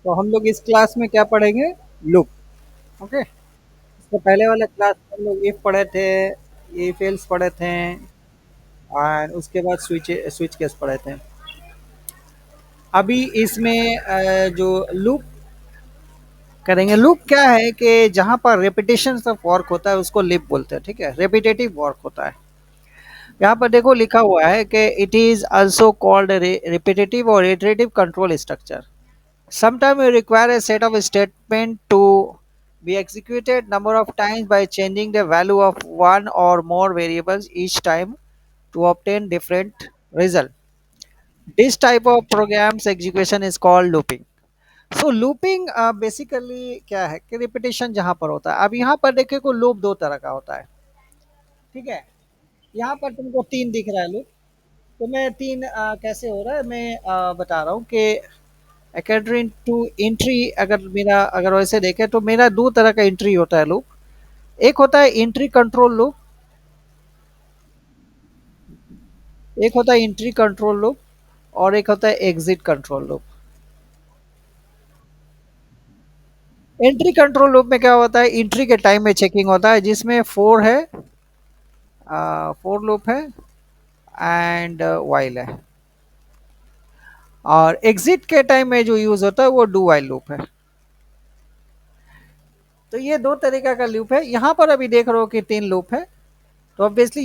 तो हम लोग इस क्लास में क्या पढ़ेंगे? लूप। ओके। इससे पहले वाले क्लास में हम लोग इफ पढ़े थे, इफ एल्स पढ़े थे, और उसके बाद स्विच स्विच केस पढ़े थे। अभी इसमें जो लूप करेंगे, लूप क्या है कि जहां पर रेपिटेशन ऑफ वर्क होता है उसको लूप बोलते हैं। ठीक है, रेपिटेटिव वर्क होता है। यहाँ पर देखो लिखा हुआ है कि it is also called repetitive और iterative control structure. Sometimes you require a set of statement to be executed number of times by changing the value of one or more variables each time to obtain different result. This type of programs execution is called looping. So looping basically क्या है कि repetition जहाँ पर होता है। अब यहाँ पर देखिए को loop दो तरह का होता है। ठीक है, यहाँ पर तुमको तीन दिख रहा है loop। तो मैं तीन कैसे हो रहा है मैं बता रहा हूँ कि अकॉर्डिंग टू एंट्री, अगर वैसे देखें तो मेरा दो तरह का एंट्री होता है लूप। एक होता है एंट्री कंट्रोल लूप, एक होता है एंट्री कंट्रोल लूप, और एक होता है exit control loop. Entry control loop में क्या होता है, एंट्री के टाइम में चेकिंग होता है जिसमें फोर है, फोर लूप है एंड वाइल है। और एग्जिट के टाइम में जो यूज होता है वो डू वाइल लूप है। तो ये दो तरीका का लूप है। यहाँ पर अभी देख रहे हो कि तीन लूप है। तो ऑब्वियसली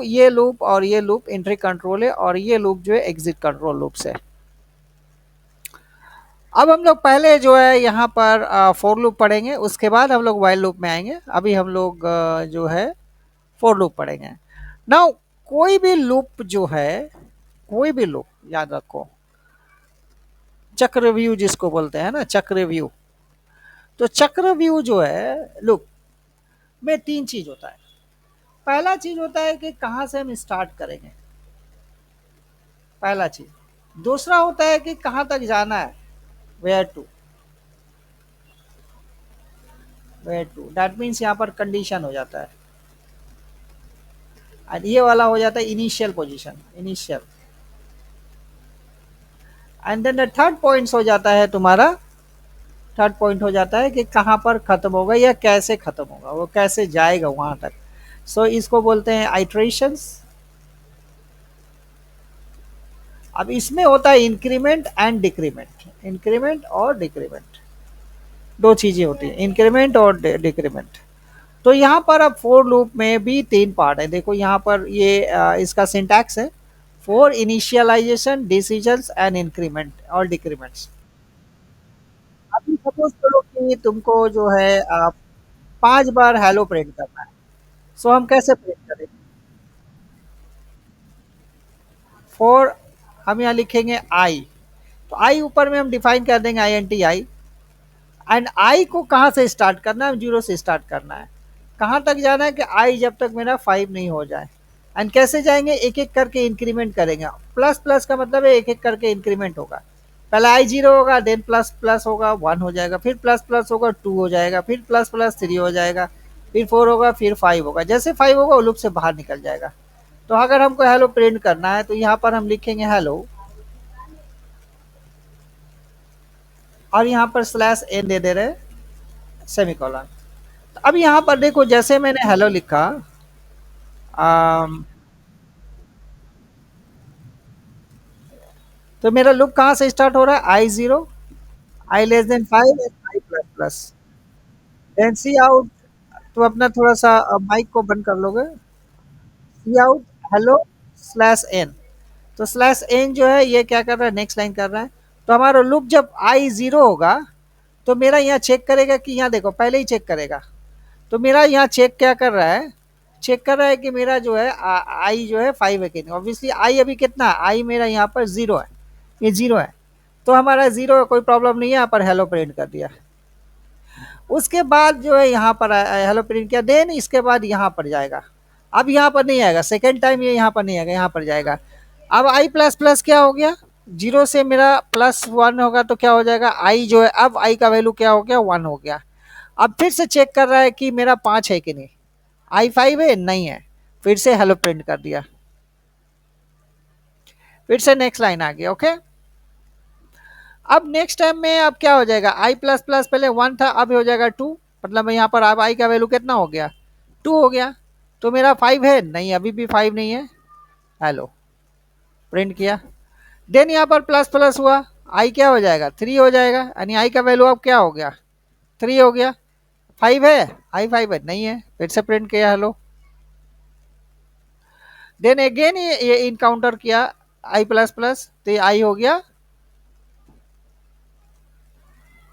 ये लूप और ये लूप एंट्री कंट्रोल है, और ये लूप जो है एग्जिट कंट्रोल लूप्स है। अब हम लोग पहले जो है यहाँ पर फोर लूप पढ़ेंगे, उसके बाद हम लोग वाइल लूप में आएंगे। अभी हम लोग जो है फोर लूप पढ़ेंगे। नाउ कोई भी लूप जो है, कोई भी लूप याद रखो, चक्रव्यूह जिसको बोलते हैं ना, चक्रव्यूह। तो चक्रव्यूह जो है लूप में तीन चीज होता है। पहला चीज होता है कि कहाँ से हम स्टार्ट करेंगे, पहला चीज। दूसरा होता है कि कहाँ तक जाना है, where to, where to that means यहाँ पर कंडीशन हो जाता है। और ये वाला हो जाता है initial position, initial. And then the third point हो जाता है तुम्हारा, थर्ड पॉइंट हो जाता है कि कहाँ पर खत्म होगा या कैसे खत्म होगा, वो कैसे जाएगा वहां तक। सो इसको बोलते हैं आइट्रेशंस। अब इसमें होता है इंक्रीमेंट एंड डिक्रीमेंट, इंक्रीमेंट और डिक्रीमेंट, दो चीजें होती है, इंक्रीमेंट और डिक्रीमेंट। तो यहाँ पर अब फोर लूप में भी तीन पार्ट है। देखो यहाँ पर ये इसका सिंटैक्स है, for initialization, decisions and increment और डिक्रीमेंट्स। अभी सपोज करो कि तुमको जो है पांच बार हेलो प्रिंट करना है। सो हम कैसे प्रिंट करेंगे? फॉर, हम यहाँ लिखेंगे आई। तो आई ऊपर में हम डिफाइन कर देंगे I N T I. And I को कहाँ से स्टार्ट करना है, जीरो से स्टार्ट करना है। कहाँ तक जाना है कि आई जब तक मेरा फाइव नहीं हो जाए। एंड कैसे जाएंगे, एक एक करके इंक्रीमेंट करेंगे। प्लस प्लस का मतलब है एक एक करके इंक्रीमेंट होगा। पहले आई जीरो होगा, देन प्लस प्लस होगा वन हो जाएगा, फिर प्लस प्लस होगा टू हो जाएगा, फिर प्लस प्लस थ्री हो जाएगा, फिर फोर होगा, फिर फाइव होगा। जैसे फाइव होगा वो लूप से बाहर निकल जाएगा। तो अगर हमको हेलो प्रिंट करना है तो यहाँ पर हम लिखेंगे हेलो, और यहाँ पर स्लैश एन दे दे रहे, सेमीकोलन। अब यहाँ पर देखो जैसे मैंने हेलो लिखा, तो मेरा लूप कहाँ से स्टार्ट हो रहा है, i zero, i less than five and i plus plus. Then c out, तो अपना थोड़ा सा माइक को बंद कर लोगे। C out hello slash n. तो स्लैश एन जो है ये क्या कर रहा है, नेक्स्ट लाइन कर रहा है। तो हमारा लूप जब आई जीरो होगा तो मेरा यहाँ चेक करेगा कि यहाँ देखो पहले ही चेक करेगा। तो मेरा यहाँ चेक क्या कर रहा है, चेक कर रहा है कि मेरा जो है आई जो है फाइव है कि नहीं। ऑब्वियसली आई अभी कितना है, आई मेरा यहाँ पर जीरो है, ये जीरो है। तो हमारा जीरो है, कोई प्रॉब्लम नहीं है, यहाँ पर हेलो प्रिंट कर दिया। उसके बाद जो है यहाँ पर हेलो प्रिंट किया, देन इसके बाद यहाँ पर जाएगा। अब यहाँ पर नहीं आएगा, सेकेंड टाइम ये यहाँ पर नहीं आएगा, यहाँ पर जाएगा। अब आई प्लस प्लस क्या हो गया, जीरो से मेरा प्लस वन होगा तो क्या हो जाएगा, आई जो है अब आई का वैल्यू क्या हो गया, वन हो गया। अब फिर से चेक कर रहा है कि मेरा पाँच है कि नहीं, आई फाइव है नहीं है, फिर से हेलो प्रिंट कर दिया, फिर से नेक्स्ट लाइन आ गया। ओके। अब नेक्स्ट टाइम में अब क्या हो जाएगा, आई प्लस प्लस पहले 1 था, अब हो जाएगा 2, मतलब यहाँ पर अब आई का वैल्यू कितना हो गया, 2 हो गया। तो मेरा 5 है नहीं, अभी भी 5 नहीं है। हेलो, प्रिंट किया। देन यहाँ पर प्लस प्लस हुआ, आई क्या हो जाएगा, 3 हो जाएगा, यानी आई का वैल्यू अब क्या हो गया, 3 हो गया। 5 है, आई 5 है नहीं है, फिर से प्रिंट किया हेलो। देन अगेन ये इनकाउंटर किया आई प्लस प्लस, तो ये आई हो गया,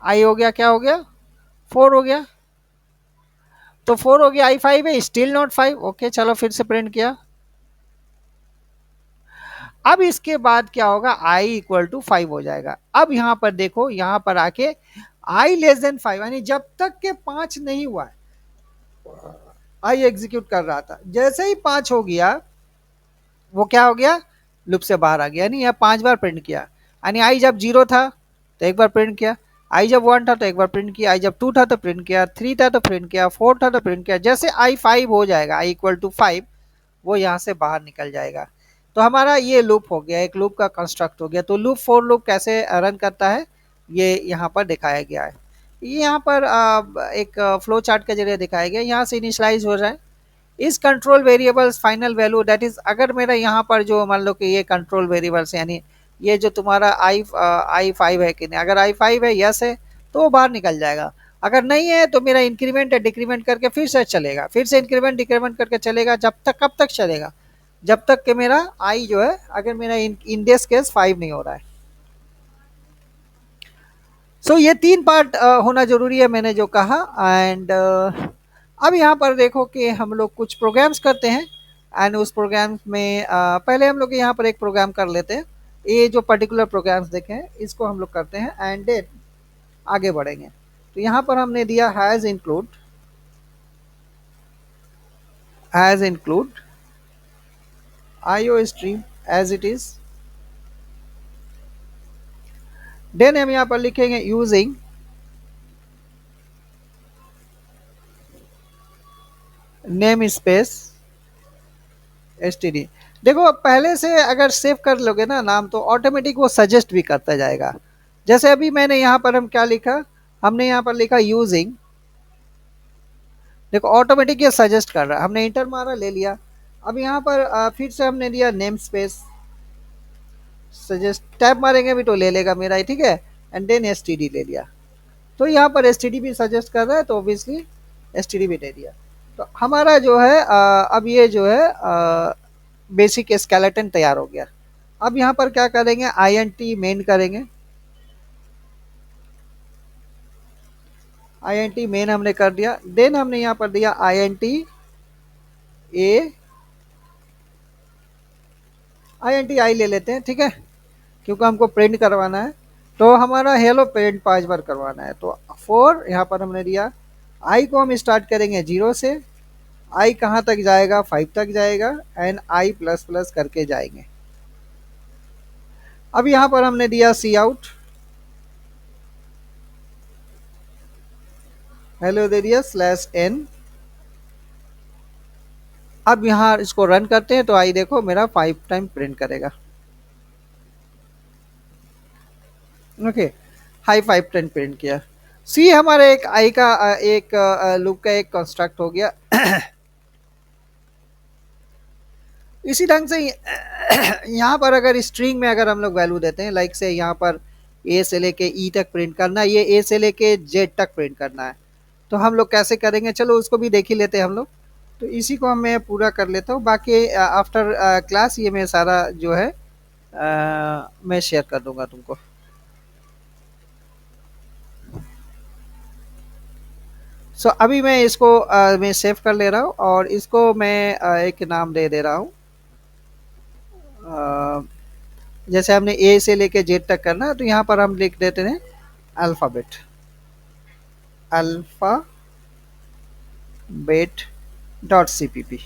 आई हो गया क्या हो गया, 4 हो गया। तो 4 हो गया, आई 5 है, स्टिल नॉट 5, ओके चलो फिर से प्रिंट किया। अब इसके बाद क्या होगा, आई इक्वल टू 5 हो जाएगा। अब यहां पर देखो, यहां पर आके आई लेस देन 5, यानी जब तक के 5 नहीं हुआ है आई एग्जीक्यूट कर रहा था, जैसे ही 5 हो गया वो क्या हो गया, लूप से बाहर आ गया। यानी यह 5 बार प्रिंट किया, यानी आई जब 0 था तो एक बार प्रिंट किया, आई जब 1 था तो एक बार प्रिंट किया, आई जब 2 था तो प्रिंट किया, 3 था तो प्रिंट किया, 4 था तो प्रिंट किया। जैसे आई 5 हो जाएगा, आई इक्वल टू 5, वो यहाँ से बाहर निकल जाएगा। तो हमारा ये लूप हो गया, एक लूप का कंस्ट्रक्ट हो गया। तो लूप फॉर लूप कैसे रन करता है ये यहाँ पर दिखाया गया है। ये यहाँ पर एक फ्लो चार्ट के जरिए दिखाया गया, यहाँ से इनिशलाइज हो रहा है इस control variables final value, that is अगर मेरा यहाँ पर जो मान लो कि ये कंट्रोल वेरिएबल्स, यानी ये जो तुम्हारा आई 5 है कि नहीं, अगर आई 5 है यस है तो वो बाहर निकल जाएगा, अगर नहीं है तो मेरा इंक्रीमेंट या डिक्रीमेंट करके फिर से चलेगा, फिर से इंक्रीमेंट डिक्रीमेंट करके चलेगा, जब तक कब तक चलेगा, जब तक कि मेरा आई जो है, अगर मेरा इन दिस केस 5 नहीं हो रहा है। सो ये 3 पार्ट होना जरूरी है मैंने जो कहा। एंड अब यहाँ पर देखो कि हम लोग कुछ प्रोग्राम्स करते हैं, एंड उस प्रोग्राम में पहले हम लोग यहाँ पर एक प्रोग्राम कर लेते हैं। ये जो पर्टिकुलर प्रोग्राम्स देखे हैं इसको हम लोग करते हैं एंड देन आगे बढ़ेंगे। तो यहाँ पर हमने दिया hash include IO stream as it is. Then हम यहाँ पर लिखेंगे यूजिंग नेम स्पेस std। देखो पहले से अगर सेव कर लोगे ना नाम, तो ऑटोमेटिक वो सजेस्ट भी करता जाएगा। जैसे अभी मैंने यहाँ पर हम क्या लिखा, हमने यहाँ पर लिखा यूजिंग, देखो ऑटोमेटिक ये सजेस्ट कर रहा है, हमने इंटर मारा ले लिया। अब यहाँ पर फिर से हमने दिया नेम स्पेस सजेस्ट, टैब मारेंगे भी तो ले लेगा मेरा, ठीक है, एंड देन std ले लिया। तो यहाँ पर std भी सजेस्ट कर रहा है तो ऑब्वियसली std भी दे दिया। तो हमारा जो है अब ये जो है बेसिक स्केलेटन तैयार हो गया। अब यहाँ पर क्या करेंगे, INT मेन करेंगे, INT मेन हमने कर दिया। देन हमने यहाँ पर दिया INT ए, INT आई ले लेते हैं, ठीक है, क्योंकि हमको प्रिंट करवाना है। तो हमारा हेलो प्रिंट 5 बार करवाना है। तो 4 यहाँ पर हमने दिया, आई को हम स्टार्ट करेंगे 0 से, आई कहाँ तक जाएगा, 5 तक जाएगा, एंड आई प्लस प्लस करके जाएंगे। अब यहाँ पर हमने दिया सी आउट, हेलो दे दिया /n। अब यहाँ इसको रन करते हैं तो आई देखो मेरा 5 टाइम प्रिंट करेगा, ओके, हाई 5 टाइम प्रिंट किया। सी हमारा एक आई का एक लूप का एक कंस्ट्रक्ट हो गया। इसी ढंग से यहाँ पर अगर स्ट्रिंग में अगर हम लोग वैल्यू देते हैं, लाइक से यहाँ पर ए से लेके ई तक प्रिंट करना है, ये ए से लेके जेड तक प्रिंट करना है, तो हम लोग कैसे करेंगे, चलो उसको भी देख ही लेते हैं हम लोग। तो इसी को मैं पूरा कर लेता हूँ, बाकी आफ्टर क्लास ये मैं सारा जो है मैं शेयर कर दूंगा तुमको। सो अभी मैं इसको मैं सेव कर ले रहा हूँ और इसको मैं एक नाम दे दे रहा हूँ। जैसे हमने ए से लेके जेड तक करना है तो यहाँ पर हम लिख देते हैं अल्फ़ाबेट, अल्फ़ाबेट डॉट cpp।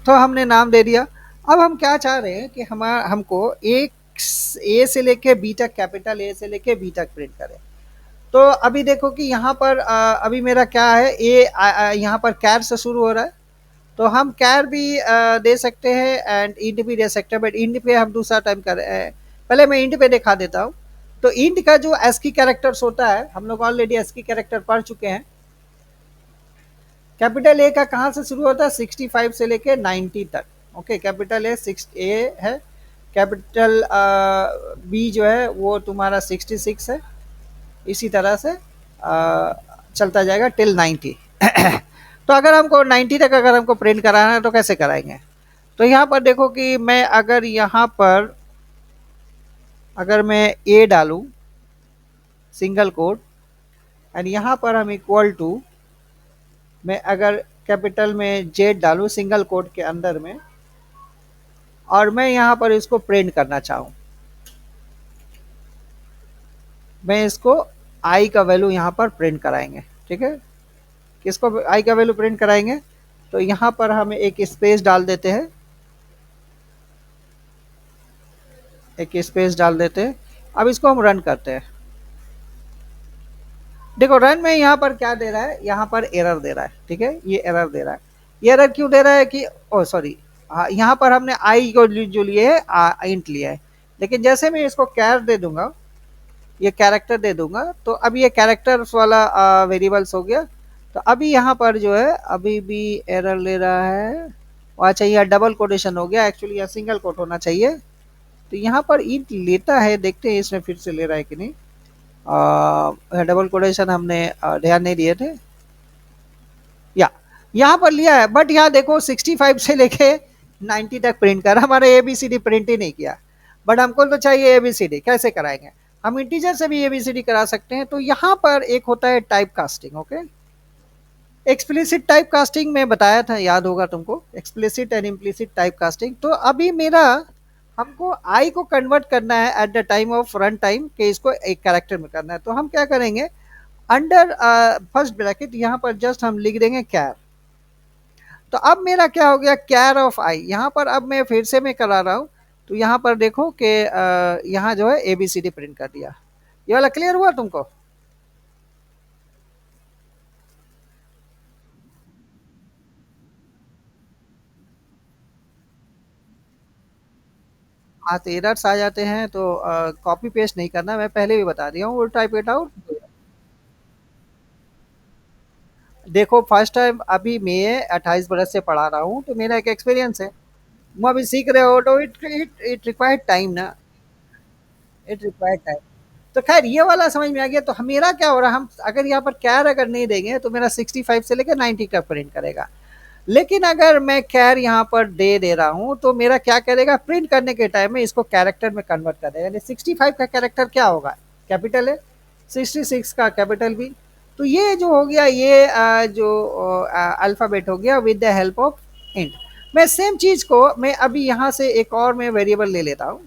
तो हमने नाम दे दिया। अब हम क्या चाह रहे हैं कि हमको एक ए से लेके बी तक, कैपिटल ए से लेके बी तक प्रिंट करें। तो अभी देखो कि यहाँ पर अभी मेरा क्या है, ए यहाँ पर कैर से शुरू हो रहा है, तो हम कैर भी दे सकते हैं एंड इंट भी दे सकते हैं, बट इंट पे हम दूसरा टाइम कर पहले मैं इंट पे दिखा देता हूँ। तो इंट का जो एस्की कैरेक्टर्स होता है, हम लोग ऑलरेडी एस्की कैरेक्टर पढ़ चुके हैं। कैपिटल ए का कहाँ से शुरू होता है, 65 से लेके 90 तक। ओके, कैपिटल ए 6 ए है, कैपिटल बी जो है वो तुम्हारा 66 है, इसी तरह से चलता जाएगा टिल 90। तो अगर हमको 90 तक अगर हमको प्रिंट कराना है तो कैसे कराएंगे? तो यहाँ पर देखो कि मैं अगर यहाँ पर अगर मैं ए डालूं सिंगल कोट, एंड यहाँ पर हम इक्वल टू, मैं अगर कैपिटल में जेड डालूं सिंगल कोट के अंदर में, और मैं यहाँ पर इसको प्रिंट करना चाहूँ, मैं इसको आई का वैल्यू यहाँ पर प्रिंट कराएंगे। ठीक है, किसको आई का वैल्यू प्रिंट कराएंगे? तो यहाँ पर हम एक स्पेस डाल देते हैं, एक स्पेस डाल देते हैं। अब इसको हम रन करते हैं। देखो रन में यहाँ पर क्या दे रहा है, यहाँ पर एरर दे रहा है। ठीक है, ये एरर दे रहा है। ये एरर क्यों दे रहा है कि ओ सॉरी, हाँ यहाँ पर हमने आई को जो लिए है इंट लिया है, लेकिन जैसे मैं इसको कैर दे दूंगा, ये कैरेक्टर दे दूंगा, तो अब ये कैरेक्टर्स वाला वेरिएबल्स हो गया। तो अभी यहाँ पर जो है अभी भी एरर ले रहा है। अच्छा, यह डबल कोटेशन हो गया, एक्चुअली यह सिंगल कोट होना चाहिए। तो यहाँ पर इंट लेता है, देखते हैं इसमें फिर से ले रहा है कि नहीं। डबल कोटेशन हमने ध्यान नहीं दिए थे, या यहाँ पर लिया है, बट यहाँ देखो 65 से लेके 90 तक प्रिंट कर, हमारे एबीसीडी प्रिंट ही नहीं किया। बट हमको तो चाहिए एबीसीडी, कैसे कराएंगे? हम इंटीजर से भी एबीसीडी करा सकते हैं। तो यहाँ पर एक होता है type casting. Okay, explicit type casting में बताया था, याद होगा तुमको, explicit and implicit type casting. तो अभी मेरा हमको आई को कन्वर्ट करना है at the time of run time, के इसको एक कैरेक्टर में करना है। तो हम क्या करेंगे, अंडर फर्स्ट ब्रैकेट यहाँ पर जस्ट हम लिख देंगे कैर। तो अब मेरा क्या हो गया, कैर ऑफ आई। यहाँ पर अब मैं फिर से मैं करा रहा हूँ, तो यहाँ पर देखो कि यहाँ जो है एबीसीडी प्रिंट कर दिया। ये वाला क्लियर हुआ तुमको? हाँ, तो एरर्स आ जाते हैं तो कॉपी पेस्ट नहीं करना, मैं पहले भी बता दिया हूँ, वो टाइप इट आउट। देखो फर्स्ट टाइम अभी मैं 28 बरस से पढ़ा रहा हूँ, तो मेरा एक एक्सपीरियंस है। तुम अभी सीख रहे हो तो it it it required time ना, इट रिक्वायर्ड टाइम। तो खैर ये वाला समझ में आ गया। तो मेरा क्या हो रहा है, हम अगर यहाँ पर कैर अगर नहीं देंगे तो मेरा 65 से लेकर 90 का प्रिंट करेगा। लेकिन अगर मैं कैर यहाँ पर दे रहा हूँ तो मेरा क्या करेगा, प्रिंट करने के टाइम में इसको कैरेक्टर में कन्वर्ट कर देगा। यानी 65 का कैरेक्टर क्या होगा, कैपिटल है, 66 का कैपिटल बी। तो ये जो हो गया, ये जो अल्फ़ाबेट हो गया with the help of int. मैं सेम चीज़ को मैं अभी यहाँ से एक और मैं वेरिएबल ले लेता हूँ,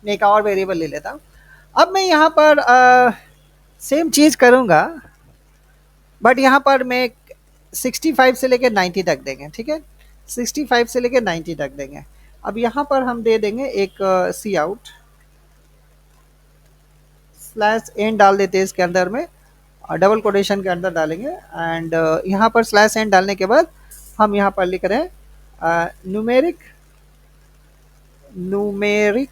मैं एक और वेरिएबल ले लेता हूँ। अब मैं यहाँ पर सेम चीज़ करूँगा, बट यहाँ पर मैं 65 से लेकर 90 तक देंगे। ठीक है, 65 से लेकर 90 तक देंगे। अब यहाँ पर हम दे देंगे एक सी आउट स्लैश एन डाल देते हैं इसके अंदर में, डबल कोटेशन के अंदर डालेंगे। एंड यहाँ पर स्लैश एन डालने के बाद हम यहाँ पर लिख रहे हैं न्यूमेरिक न्यूमेरिक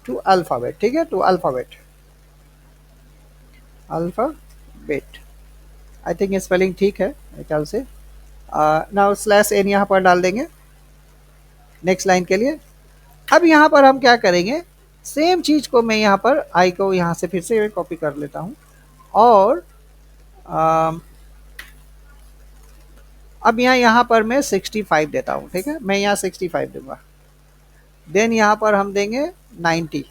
टू अल्फ़ाबेट। ठीक है, to alphabet, alphabet. I think spelling ठीक है मेरे ख्याल से। नाउ स्लैश एन यहाँ पर डाल देंगे नेक्स्ट लाइन के लिए। अब यहाँ पर हम क्या करेंगे, सेम चीज़ को मैं यहाँ पर आई को यहाँ से फिर से कॉपी कर लेता हूँ, और अब यहाँ पर मैं 65 देता हूँ। ठीक है, मैं यहाँ 65 दूंगा। देन यहाँ पर हम देंगे 90।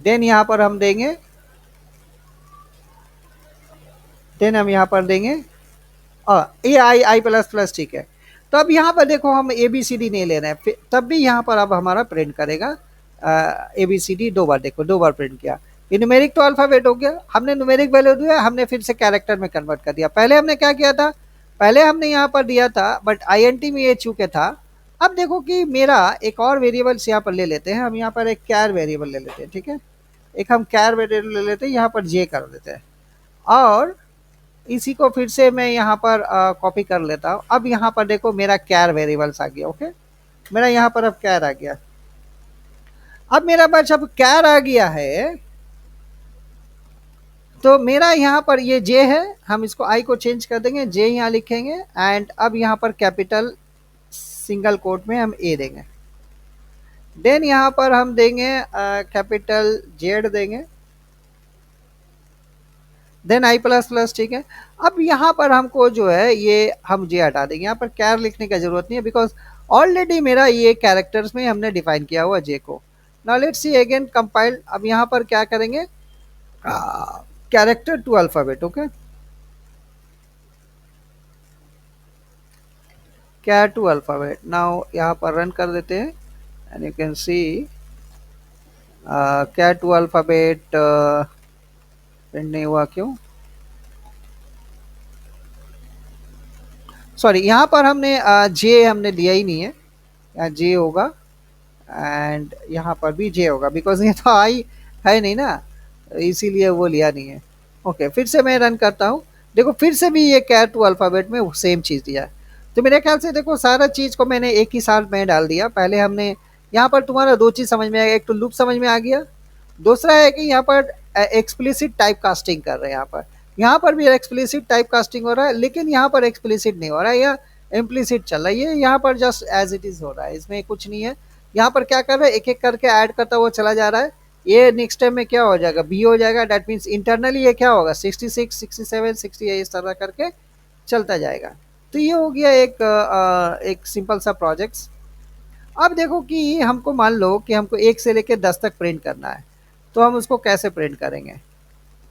देन यहाँ पर हम देंगे, देन हम यहाँ पर देंगे ये आई आई प्लस प्लस। ठीक है, तो अब यहाँ पर देखो हम ए बी सी डी नहीं ले रहे हैं, तब भी यहाँ पर अब हमारा प्रिंट करेगा ए बी सी डी। दो बार देखो, दो बार प्रिंट किया। ये न्यूमेरिक तो अल्फ़ाबेट हो गया, हमने न्यूमेरिक वैल्यू दिया, हमने फिर से कैरेक्टर में कन्वर्ट कर दिया। पहले हमने क्या किया था, पहले हमने यहाँ पर दिया था बट आई एन टी में ये चूके था। अब देखो कि मेरा एक और वेरिएबल्स यहाँ पर ले लेते हैं, हम यहाँ पर एक कैर वेरिएबल ले लेते हैं। ठीक है, एक हम कैर वेरिएबल ले लेते हैं, यहाँ पर जे कर देते हैं, और इसी को फिर से मैं यहाँ पर कॉपी कर लेता हूँ। अब यहाँ पर देखो मेरा कैर वेरिएबल्स आ गया। ओके, मेरा यहाँ पर अब कैर आ गया। अब मेरा पास जब कैर आ गया है, तो मेरा यहाँ पर ये जे है, हम इसको आई को चेंज कर देंगे, जे यहाँ लिखेंगे, एंड अब यहाँ पर कैपिटल सिंगल कोट में हम ए देंगे। देन यहाँ पर हम देंगे कैपिटल जेड देंगे, देन आई प्लस प्लस, ठीक है। अब यहाँ पर हमको जो है ये हम जे हटा देंगे, यहाँ पर कैर लिखने की जरूरत नहीं है, बिकॉज ऑलरेडी मेरा ये कैरेक्टर्स में हमने डिफाइन किया हुआ जे को। Now let's see again compiled. अब यहाँ पर क्या करेंगे, character to alphabet, okay, char to alphabet. Now यहाँ पर रन कर देते हैं, and you can see char to alphabet print नहीं हुआ, क्यों? सॉरी, यहाँ पर हमने जे हमने दिया ही नहीं है, यहाँ जे होगा, एंड यहाँ पर भी जे होगा, बिकॉज ये तो आई है नहीं ना, इसीलिए वो लिया नहीं है। ओके, फिर से मैं रन करता हूँ। देखो फिर से भी ये कैर टू अल्फ़ाबेट में सेम चीज़ दिया है। तो मेरे ख्याल से देखो सारा चीज़ को मैंने एक ही साथ में डाल दिया। पहले हमने यहाँ पर तुम्हारा दो चीज़ समझ में आ गया, एक तो लूप समझ में आ गया, दूसरा है कि यहाँ पर एक्सप्लिसिट टाइप कास्टिंग कर रहे हैं। यहाँ पर भी एक्सप्लिसिट टाइप कास्टिंग हो रहा है, लेकिन यहाँ पर एक्सप्लिसिट नहीं हो रहा है, यह इम्प्लिसिट चल रहा है, यहाँ पर जस्ट एज इट इज़ हो रहा है, इसमें कुछ नहीं है। यहाँ पर क्या कर रहा है, एक एक करके ऐड करता हुआ चला जा रहा है। ये नेक्स्ट टाइम में क्या हो जाएगा, बी हो जाएगा, डेट मीन्स इंटरनली ये क्या होगा, 66, 67, 68 इस तरह करके चलता जाएगा। तो ये हो गया एक सिंपल सा प्रोजेक्ट्स। अब देखो कि हमको मान लो कि हमको 1 से लेकर 10 तक प्रिंट करना है, तो हम उसको कैसे प्रिंट करेंगे?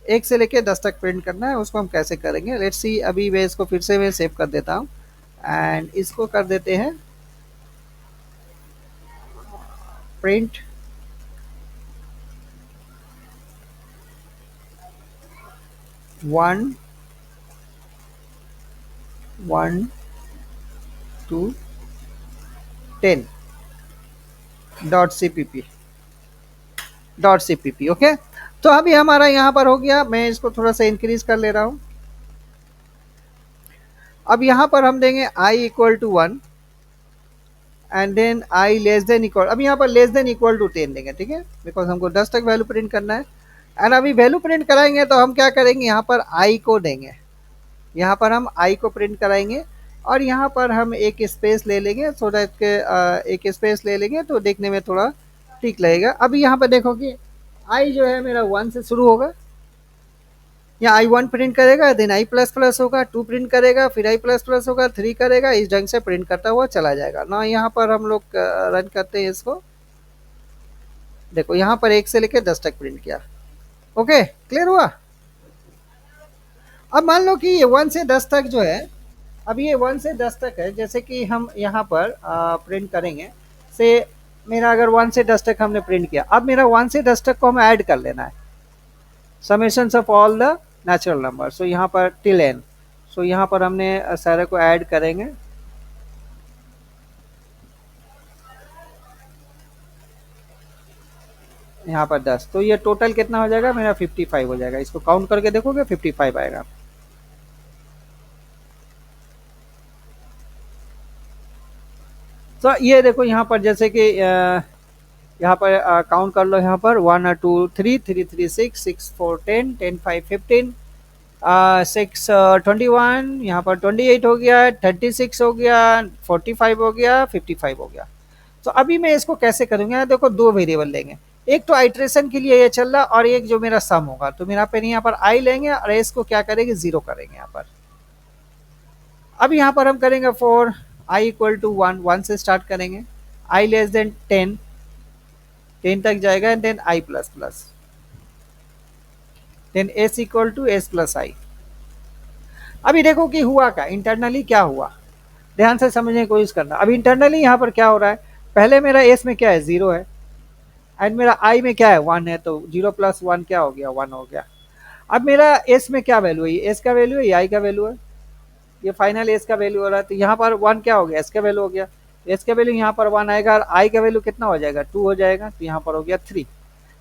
1 से लेकर 10 तक प्रिंट करना है, उसको हम कैसे करेंगे? Let's see. अभी मैं इसको फिर से मैं सेव कर देता हूँ, एंड इसको कर देते हैं प्रिंट 1 1 2 10 .cpp ओके। तो अभी हमारा यहाँ पर हो गया, मैं इसको थोड़ा सा इंक्रीज कर ले रहा हूँ। अब यहाँ पर हम देंगे i equal to 1, and then i less than equal, अब यहाँ पर लेस देन इक्वल टू 10 देंगे, ठीक है, बिकॉज हमको 10 तक वैल्यू प्रिंट करना है। एंड अभी वैल्यू प्रिंट कराएंगे तो हम क्या करेंगे, यहाँ पर i को देंगे, यहाँ पर हम i को प्रिंट कराएंगे, और यहाँ पर हम एक स्पेस ले लेंगे, सो दैट के एक स्पेस ले लेंगे तो देखने में थोड़ा ठीक लगेगा। अभी यहाँ पर देखो कि i जो है मेरा 1 से शुरू होगा, या i1 प्रिंट करेगा, देन i प्लस प्लस होगा, 2 प्रिंट करेगा, फिर i प्लस प्लस होगा, 3 करेगा, इस ढंग से प्रिंट करता हुआ चला जाएगा ना। यहाँ पर हम लोग रन करते हैं इसको, देखो यहाँ पर 1 से लेकर 10 तक प्रिंट किया। ओके, क्लियर हुआ? अब मान लो कि ये 1 से 10 तक जो है, अब ये 1 से 10 तक है, जैसे कि हम यहाँ पर प्रिंट करेंगे से, मेरा अगर 1 से 10 तक हमने प्रिंट किया, अब मेरा 1 से 10 तक को हमें ऐड कर लेना है, summations of all the natural number, so यहाँ पर टिल एन, सो यहाँ पर हमने सारे को ऐड करेंगे। यहाँ पर 10, तो ये टोटल कितना हो जाएगा मेरा, 55 हो जाएगा। इसको काउंट करके देखोगे 55 आएगा। तो ये देखो यहाँ पर जैसे कि यहाँ पर काउंट कर लो, यहाँ पर 1 2 3 3 3 6 6 4 10 10 5 15 6 21, यहाँ पर 28 हो गया, 36 हो गया, 45 हो गया, 55 हो गया। तो अभी मैं इसको कैसे करूँगा, देखो दो वेरिएबल लेंगे, एक तो आइट्रेशन के लिए ये चल रहा, और एक जो मेरा सम होगा, तो मेरा पे यहाँ पर आई लेंगे और इसको क्या करेंगे, 0 करेंगे यहाँ पर। अब यहाँ पर हम करेंगे फॉर आई इक्वल टू 1, 1 से स्टार्ट करेंगे, आई लेस देन 10, 10 तक जाएगा, and then I plus plus, then s equal to S plus i. अभी देखो कि हुआ क्या, इंटरनली क्या हुआ, ध्यान से समझने की कोशिश करना। अब इंटरनली यहाँ पर क्या हो रहा है, पहले मेरा एस में क्या है, 0 है, एंड मेरा आई में क्या है, 1 है, तो 0 प्लस 1 क्या हो गया, 1 हो गया। अब मेरा एस में क्या वैल्यू है, एस का वैल्यू है, ये आई का वैल्यू है, ये फाइनल एस का वैल्यू हो रहा है, तो यहाँ पर 1 क्या हो गया, एस का वैल्यू हो गया, एस का वैल्यू यहाँ पर 1 आएगा, और आई का वैल्यू कितना हो जाएगा, 2 हो जाएगा, तो यहाँ पर हो गया 3।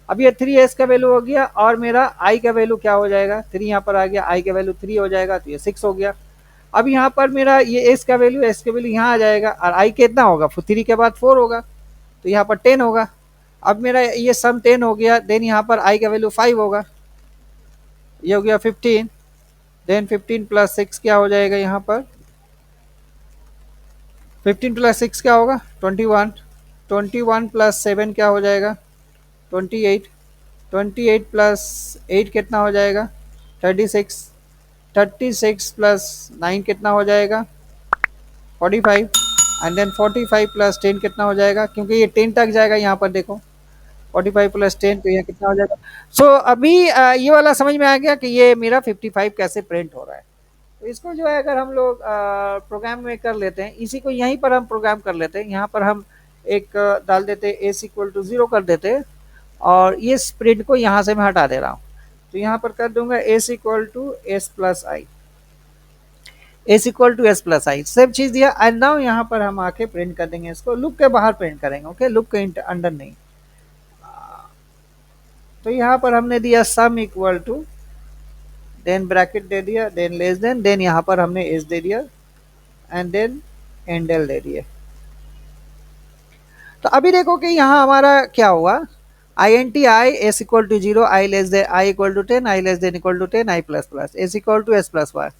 अब ये 3 एस का वैल्यू हो गया, और मेरा आई का वैल्यू क्या हो जाएगा, 3 यहाँ पर आ गया, आई का वैल्यू 3 हो जाएगा, तो ये 6 हो गया। अब यहाँ पर मेरा ये एस का वैल्यू यहाँ आ जाएगा, और आई कितना होगा, 3 के बाद 4 होगा, तो यहाँ पर 10 होगा। अब मेरा ये सम 10 हो गया, देन यहाँ पर आई का वैल्यू 5 होगा, ये हो गया 15, देन 15 प्लस 6 क्या हो जाएगा यहाँ पर, 15 प्लस 6 क्या होगा 21, 21 प्लस 7 क्या हो जाएगा 28, 28 प्लस 8 कितना हो जाएगा 36, 36 प्लस 9 कितना हो जाएगा 45, एंड देन 45 प्लस 10 कितना हो जाएगा, क्योंकि ये 10 तक जाएगा यहाँ पर देखो, 45 प्लस 10 तो ये कितना हो जाएगा। सो अभी ये वाला समझ में आ गया कि ये मेरा 55 कैसे प्रिंट हो रहा है। तो इसको जो है अगर हम लोग प्रोग्राम में कर लेते हैं, इसी को यहीं पर हम प्रोग्राम कर लेते हैं, यहाँ पर हम एक डाल देते हैं एस इक्वल टू 0 कर देते हैं, और ये प्रिंट को यहाँ से मैं हटा दे रहा हूँ। तो यहाँ पर कर दूंगा S equal to S plus I, S equal to S plus I, same चीज दिया। एंड नाउ यहाँ पर हम आके प्रिंट कर देंगे, इसको लूप के बाहर प्रिंट करेंगे, ओके, लूप के अंदर नहीं। तो यहाँ पर हमने दिया sum equal to, then bracket दे दिया, देन लेस देन यहाँ पर हमने एस दे दिया, एंड देन एंडल दे दिए। तो अभी देखो कि यहाँ हमारा क्या हुआ, I N T I S equal to 0, I less than I equal to 10, I less than equal to 10, I plus plus S equal to S plus 1।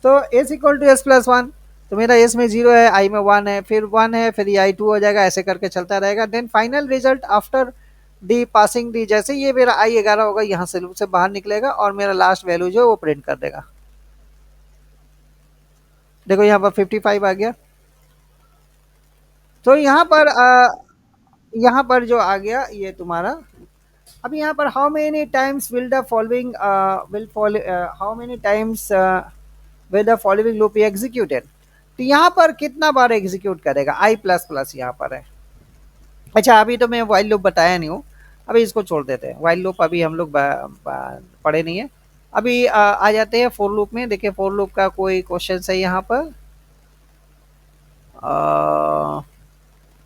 तो S equal to S plus 1, तो मेरा S में 0 है, आई में 1 है, फिर 1 है, फिर आई 2 हो जाएगा, ऐसे करके चलता रहेगा। Then final result after the passing the, जैसे ये मेरा आई 11 होगा, यहाँ से लूप से बाहर निकलेगा और मेरा लास्ट वैल्यू जो है वो प्रिंट कर देगा। देखो यहाँ पर 55 आ गया। तो यहाँ पर जो आ गया ये तुम्हारा, अब यहाँ पर how many times will the following will follow, how many times will the following loop executed, तो यहाँ पर कितना बार एग्जीक्यूट करेगा, आई प्लस प्लस यहाँ पर है। अच्छा अभी तो मैं वाइल लूप बताया नहीं हूँ, अभी इसको छोड़ देते हैं, वाइल लूप अभी हम लोग पढ़े नहीं है। अभी आ जाते हैं फोर लूप में। देखिए फोर लूप का कोई क्वेश्चन है यहाँ पर,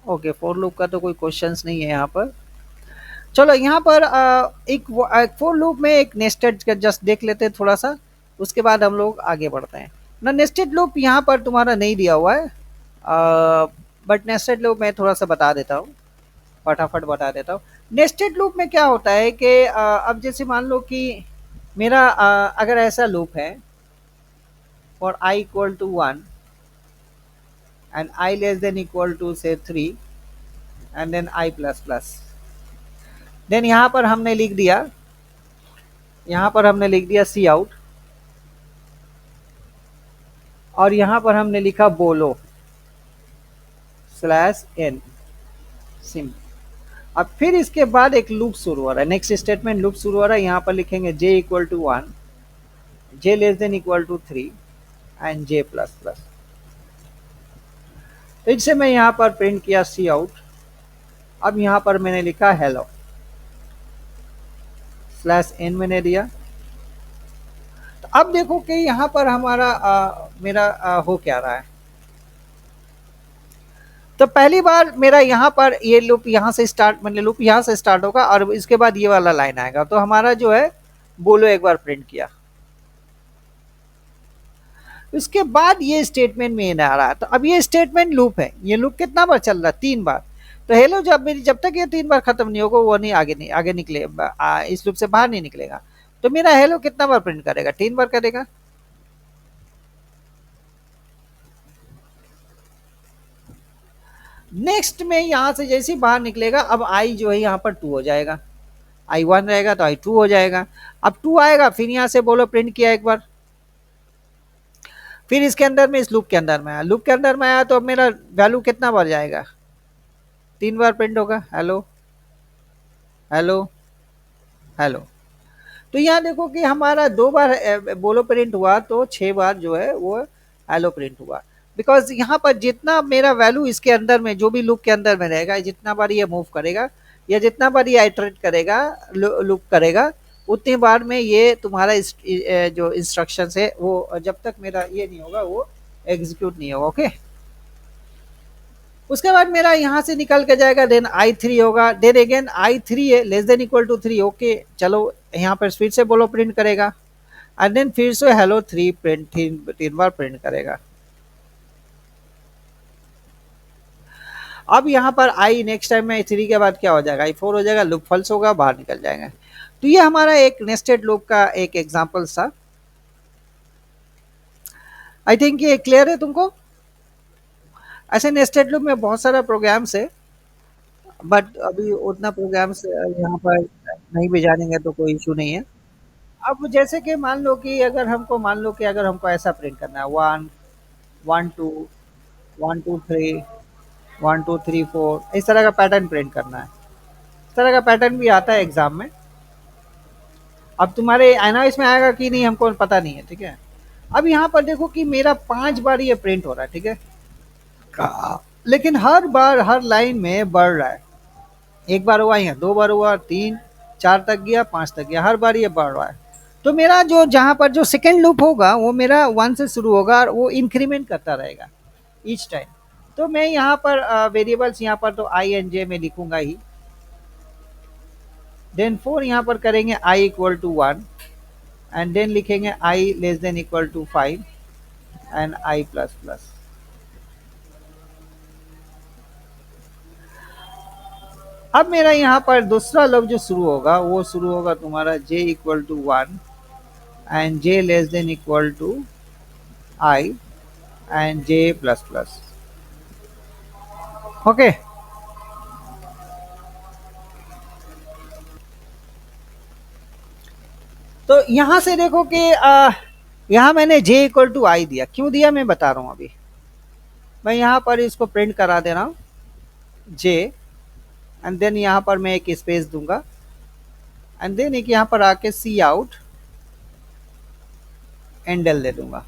ओके फोर लूप का तो कोई क्वेश्चंस नहीं है यहाँ पर। चलो यहाँ पर एक फोर लूप में एक नेस्टेड का जस्ट देख लेते हैं थोड़ा सा, उसके बाद हम लोग आगे बढ़ते हैं ना। नेस्टेड लूप यहाँ पर तुम्हारा नहीं दिया हुआ है, बट नेस्टेड लूप मैं थोड़ा सा बता देता हूँ, फटाफट बता देता हूँ। नेस्टेड लूप में क्या होता है कि अब जैसे मान लो कि मेरा अगर ऐसा लूप है for I equal to 1 and I less than equal to से 3 and then I plus plus, then यहाँ पर हमने लिख दिया, यहाँ पर हमने लिख दिया सी आउट, और यहाँ पर हमने लिखा बोलो स्लैश एन सिम। अब फिर इसके बाद एक लूप शुरू हो रहा है, नेक्स्ट स्टेटमेंट लूप शुरू हो रहा है, यहाँ पर लिखेंगे j equal to 1, j less than equal to 3 and j plus plus. तो इससे मैं यहाँ पर प्रिंट किया सी आउट, अब यहाँ पर मैंने लिखा हेलो स्लैश एन मैंने दिया। तो अब देखो कि यहाँ पर हमारा मेरा हो क्या रहा है। तो पहली बार मेरा यहाँ पर ये लूप यहाँ से स्टार्ट, मतलब लूप यहाँ से स्टार्ट होगा और इसके बाद ये वाला लाइन आएगा, तो हमारा जो है बोलो एक बार प्रिंट किया। उसके बाद ये स्टेटमेंट में आ रहा है, तो अब ये स्टेटमेंट लूप है, ये लूप कितना बार चल रहा है 3 बार। तो हेलो जब मेरी जब तक ये 3 बार खत्म नहीं होगा वो नहीं आगे निकले, इस लूप से बाहर नहीं निकलेगा। तो मेरा हेलो कितना बार प्रिंट करेगा, 3 बार करेगा। नेक्स्ट में यहाँ से जैसे ही बाहर निकलेगा, अब आई जो है यहाँ पर 2 हो जाएगा, आई 1 रहेगा तो आई 2 हो जाएगा। अब 2 आएगा, फिर यहाँ से बोलो प्रिंट किया एक बार, फिर इसके अंदर में इस लूप के अंदर में आया, लूप के अंदर में आया तो अब मेरा वैल्यू कितना बार जाएगा, 3 बार प्रिंट होगा हेलो हेलो हेलो। तो यहाँ देखो कि हमारा 2 बार बोलो प्रिंट हुआ, तो 6 बार जो है वो हेलो प्रिंट हुआ। बिकॉज यहाँ पर जितना मेरा वैल्यू इसके अंदर में जो भी लूप के अंदर में रहेगा, जितना बार ये मूव करेगा या जितना बार ये आइटरेट करेगा लूप करेगा, उतनी बार में ये तुम्हारा जो इंस्ट्रक्शन है वो जब तक मेरा ये नहीं होगा वो एग्जीक्यूट नहीं होगा, ओके। उसके बाद मेरा यहाँ से निकल के जाएगा, देन आई 3 होगा, देन अगेन आई 3 है less than equal to 3, okay चलो यहाँ पर फिर से बोलो प्रिंट करेगा, एंड देन फिर से हेलो 3 प्रिंट 3 बार प्रिंट करेगा। अब यहाँ पर आई नेक्स्ट टाइम में 3 के बाद क्या हो जाएगा, I4 हो जाएगा, लूप फॉल्स होगा, बाहर निकल जाएगा। तो ये हमारा एक नेस्टेड लूप का एक एग्जांपल था। आई थिंक ये क्लियर है तुमको। ऐसे नेस्टेड लूप में बहुत सारा प्रोग्राम्स है, बट अभी उतना प्रोग्राम्स यहाँ पर नहीं भी जानेंगे तो कोई इशू नहीं है। अब जैसे कि मान लो कि अगर हमको ऐसा प्रिंट करना है, 1 1 2 1 2 3 1 2 3 4, इस तरह का पैटर्न प्रिंट करना है। इस तरह का पैटर्न भी आता है एग्जाम में। अब तुम्हारे आना इसमें आएगा कि नहीं हमको पता नहीं है, ठीक है। अब यहाँ पर देखो कि मेरा 5 बार ये प्रिंट हो रहा है, ठीक है। लेकिन हर बार हर लाइन में बढ़ रहा है। एक बार हुआ, यहाँ 2 बार हुआ, 3 4 तक गया, 5 तक गया, हर बार ये बढ़ रहा है। तो मेरा जो जहाँ पर जो सेकेंड लूप होगा वो मेरा 1 से शुरू होगा और वो इंक्रीमेंट करता रहेगा ईच टाइम। तो मैं यहाँ पर वेरिएबल्स यहाँ पर तो आई एंड जे में लिखूंगा ही। देन 4 यहाँ पर करेंगे i equal to 1, and then लिखेंगे i less than equal to 5 and i plus plus. अब मेरा यहाँ पर दूसरा लूप जो शुरू होगा वो शुरू होगा तुम्हारा j equal to 1 and j less than equal to I and j plus plus. Okay, तो यहाँ से देखो कि यहाँ मैंने j इक्वल टू I दिया, क्यों दिया मैं बता रहा हूँ अभी। मैं यहाँ पर इसको प्रिंट करा दे रहा हूँ j, एंड देन यहाँ पर मैं एक स्पेस दूंगा, एंड देन एक यहाँ पर आके सी आउट एंडल दे दूंगा।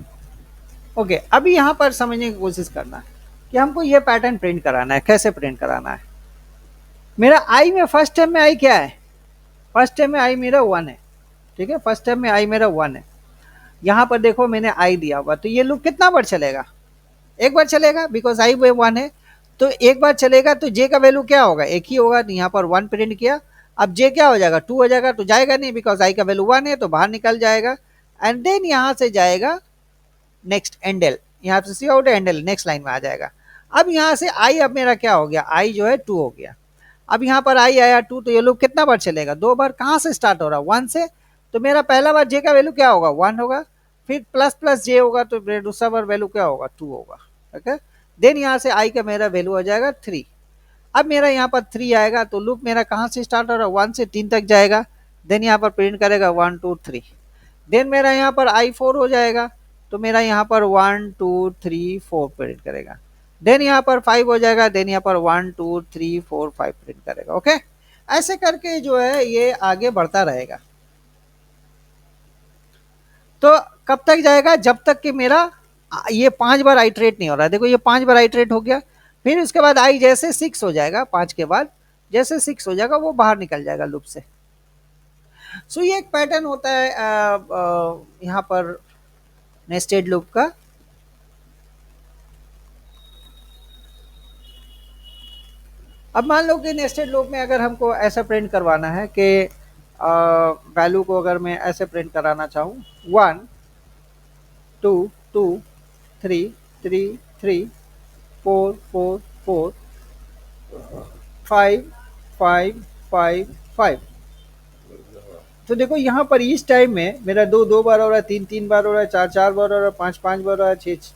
ओके, अभी यहाँ पर समझने की कोशिश करना है कि हमको ये पैटर्न प्रिंट कराना है, कैसे प्रिंट कराना है। मेरा आई में फर्स्ट टर्म में आई क्या है, फर्स्ट टर्म में आई मेरा 1 है, ठीक है। फर्स्ट टर्म में आई मेरा 1 है। यहाँ पर देखो मैंने आई दिया हुआ, तो ये लूप कितना बार चलेगा, एक बार चलेगा, बिकॉज आई में 1 है। तो एक बार चलेगा तो जे का वैल्यू क्या होगा, एक ही होगा। तो यहाँ पर 1 प्रिंट किया, अब जे क्या हो जाएगा, 2 हो जाएगा। तो जाएगा नहीं, बिकॉज आई का वैल्यू 1 है, तो बाहर निकल जाएगा। एंड देन यहाँ से जाएगा नेक्स्ट एंडल, यहाँ से सी आउट एंडल, नेक्स्ट लाइन में आ जाएगा। अब यहाँ से आई, अब मेरा क्या हो गया, आई जो है 2 हो गया। अब यहाँ पर आई आया 2, तो ये लूप कितना बार चलेगा, 2 बार। कहाँ से स्टार्ट हो रहा है, 1 से। तो मेरा पहला बार जे का वैल्यू क्या होगा, 1 होगा, फिर प्लस प्लस जे होगा, तो दूसरा बार वैल्यू क्या होगा, 2 होगा। ओके, देन यहाँ से आई का मेरा वैल्यू हो जाएगा 3। अब मेरा यहाँ पर 3 आएगा, तो लूप मेरा कहाँ से स्टार्ट हो रहा है, 1 से 3 तक जाएगा। देन यहाँ पर प्रिंट करेगा 1 2 3। देन मेरा यहाँ पर i4 हो जाएगा, तो मेरा यहाँ पर 1 2 3 4 प्रिंट करेगा। देन यहाँ पर 5 हो जाएगा, देन यहाँ पर 1 2 3 4 5 प्रिंट करेगा। ओके, ऐसे करके जो है ये आगे बढ़ता रहेगा। तो कब तक जाएगा, जब तक कि मेरा ये 5 बार आइट्रेट नहीं हो रहा है। देखो ये 5 बार आइट्रेट हो गया, फिर उसके बाद आई जैसे 6 हो जाएगा, 5 के बाद जैसे 6 हो जाएगा वो बाहर निकल जाएगा लूप से। सो ये एक पैटर्न होता है यहाँ पर नेस्टेड लूप का। अब मान लो कि नेस्टेड लूप में अगर हमको ऐसा प्रिंट करवाना है कि वैल्यू को अगर मैं ऐसे प्रिंट कराना चाहूँ, 1 2 2 3 3 3 4 4 4 5 5 5 5। तो देखो यहाँ पर इस टाइम में मेरा 2 2 बार हो रहा है, 3 3 बार हो रहा है, 4 4 बार हो रहा है, 5 5 बार हो रहा है, 6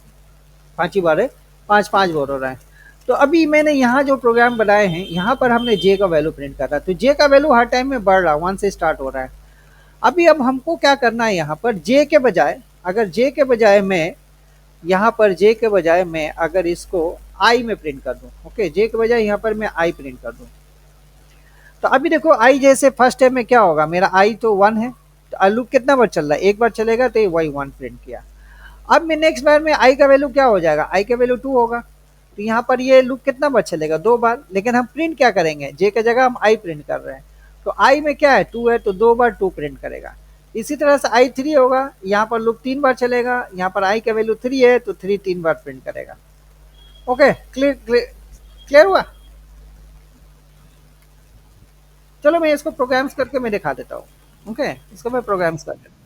5 ही बार है, 5 5 बार हो रहा है। तो अभी मैंने यहाँ जो प्रोग्राम बनाए हैं, यहाँ पर हमने जे का वैल्यू प्रिंट करा, तो जे का वैल्यू हर टाइम में बढ़ रहा है, 1 से स्टार्ट हो रहा है। अभी अब हमको क्या करना है, यहाँ पर जे के बजाय, अगर जे के बजाय मैं यहाँ पर जे के बजाय मैं अगर इसको आई में प्रिंट कर दूँ, ओके, जे के बजाय यहाँ पर मैं आई प्रिंट कर दूँ। तो अभी देखो आई जैसे फर्स्ट टाइम में क्या होगा, मेरा आई तो 1 है, तो लूप कितना बार चल रहा है, एक बार चलेगा, तो ये वही 1 प्रिंट किया। अब मैं नेक्स्ट बार में आई का वैल्यू क्या हो जाएगा, आई का वैल्यू 2 होगा, तो यहाँ पर ये लूप कितना बार चलेगा, 2 बार। लेकिन हम प्रिंट क्या करेंगे, जे की जगह हम आई प्रिंट कर रहे हैं, तो आई में क्या है, 2 है, तो 2 बार 2 प्रिंट करेगा। इसी तरह से आई 3 होगा, यहाँ पर लूप 3 बार चलेगा, यहाँ पर आई का वैल्यू 3 है, तो 3 3 बार प्रिंट करेगा। ओके, क्लियर क्लियर हुआ। चलो मैं इसको प्रोग्राम्स करके मैं दिखा देता हूँ। ओके, इसको मैं प्रोग्राम्स कर देता हूँ,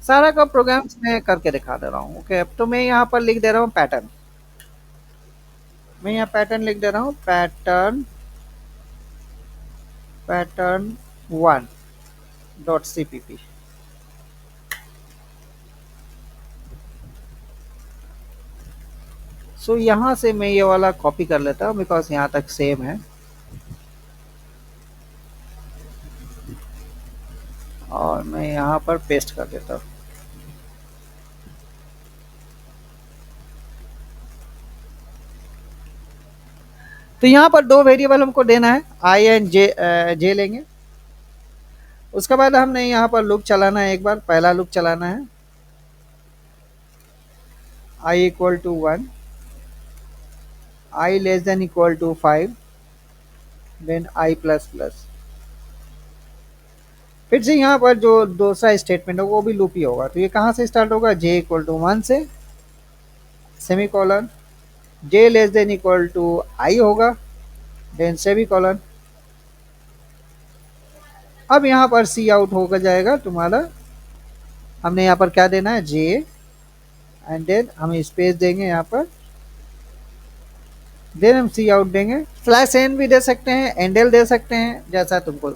सारा का प्रोग्राम्स मैं करके दिखा दे रहा हूँ। ओके, अब तो मैं यहाँ पर लिख दे रहा हूँ पैटर्न। मैं यहाँ पैटर्न लिख दे रहा हूँ, पैटर्न पैटर्न 1.cpp। सो यहाँ से मैं ये वाला कॉपी कर लेता हूँ बिकॉज यहाँ तक सेम है, और मैं यहाँ पर पेस्ट कर देता हूँ। तो यहाँ पर दो वेरिएबल हमको देना है, आई एंड जे। जे लेंगे, उसके बाद हमने यहाँ पर लूप चलाना है। एक बार पहला लूप चलाना है, i equal to 1, i less than equal to 5, then I plus plus. फिर से यहाँ पर जो दूसरा स्टेटमेंट है वो भी लूप ही होगा। तो ये कहाँ से स्टार्ट होगा, जे इक्वल टू 1 से, semi colon, j less than equal to i होगा, देन सेमी कॉलन। अब यहाँ पर सी आउट होकर जाएगा तुम्हारा। हमने यहाँ पर क्या देना है, जे, एंड देन हम स्पेस देंगे यहाँ पर, देन हम सी आउट देंगे। स्लैश एन भी दे सकते हैं, एंडल दे सकते हैं, जैसा तुमको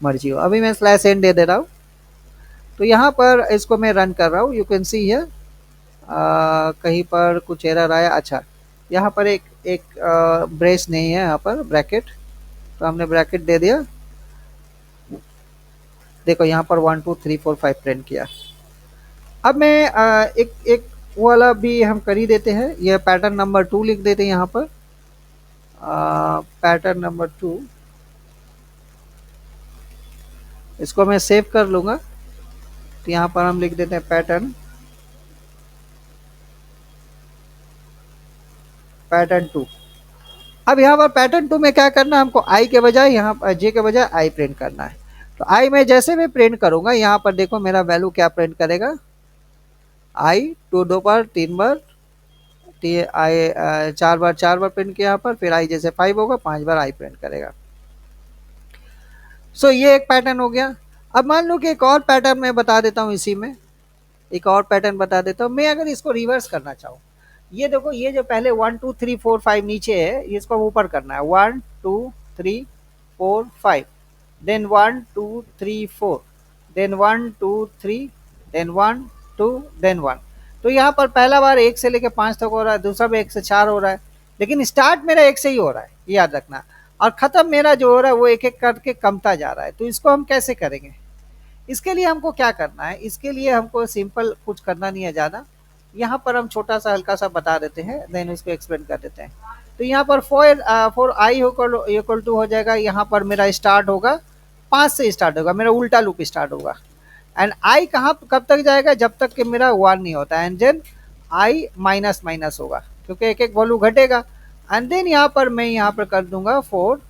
मर्जी हो। अभी मैं स्लैश एन दे रहा हूँ। तो यहाँ पर इसको मैं रन कर रहा हूँ, यू कैन सी है कहीं पर कुछ एरर आया। अच्छा, यहाँ पर एक एक ब्रेस नहीं है, यहाँ पर ब्रैकेट, तो हमने ब्रैकेट दे दिया। देखो यहाँ पर 1 2 3 4 5 प्रिंट किया। अब मैं एक एक वाला भी हम कर ही देते हैं, यह पैटर्न नंबर 2 लिख देते हैं यहाँ पर, पैटर्न नंबर 2। इसको मैं सेव कर लूँगा। तो यहाँ पर हम लिख देते हैं पैटर्न 2। अब यहाँ पर पैटर्न 2 में क्या करना है, हमको आई के बजाय, यहाँ पर जे के बजाय आई प्रिंट करना है। तो आई में जैसे मैं प्रिंट करूँगा, यहाँ पर देखो मेरा वैल्यू क्या प्रिंट करेगा, आई 2 2 बार 3 बार, आई 4 बार प्रिंट किया यहाँ पर। फिर आई जैसे 5 होगा, 5 बार आई प्रिंट करेगा। सो ये एक पैटर्न हो गया। अब मान लो कि एक और पैटर्न मैं बता देता हूँ, इसी में एक और पैटर्न बता देता हूँ। मैं अगर इसको रिवर्स करना चाहूँ, ये देखो, ये जो पहले 1 2 3 4 5 नीचे है, इसको ऊपर करना है, 1 2 3 4 5, देन 1 2 3 4, देन 1 2 3, देन 1 2, देन 1। तो यहाँ पर पहला बार 1 से लेकर 5 तक हो रहा है, दूसरा भी 1 से 4 हो रहा है, लेकिन स्टार्ट मेरा 1 से ही हो रहा है, याद रखना। और ख़त्म मेरा जो हो रहा है वो एक एक करके कमता जा रहा है। तो इसको हम कैसे करेंगे, इसके लिए हमको क्या करना है, इसके लिए हमको सिंपल कुछ करना नहीं है ज़्यादा। यहाँ पर हम छोटा सा हल्का सा बता देते हैं, देन उसको एक्सप्लेन कर देते हैं। तो यहाँ पर फॉर आई इक्वल टू हो जाएगा, यहाँ पर मेरा स्टार्ट होगा 5 से, स्टार्ट होगा मेरा उल्टा लूप स्टार्ट होगा। एंड आई कहाँ कब तक जाएगा, जब तक कि मेरा 1 नहीं होता, and then I minus minus होगा क्योंकि एक एक वैल्यू घटेगा। एंड देन यहाँ पर मैं यहाँ पर कर दूंगा for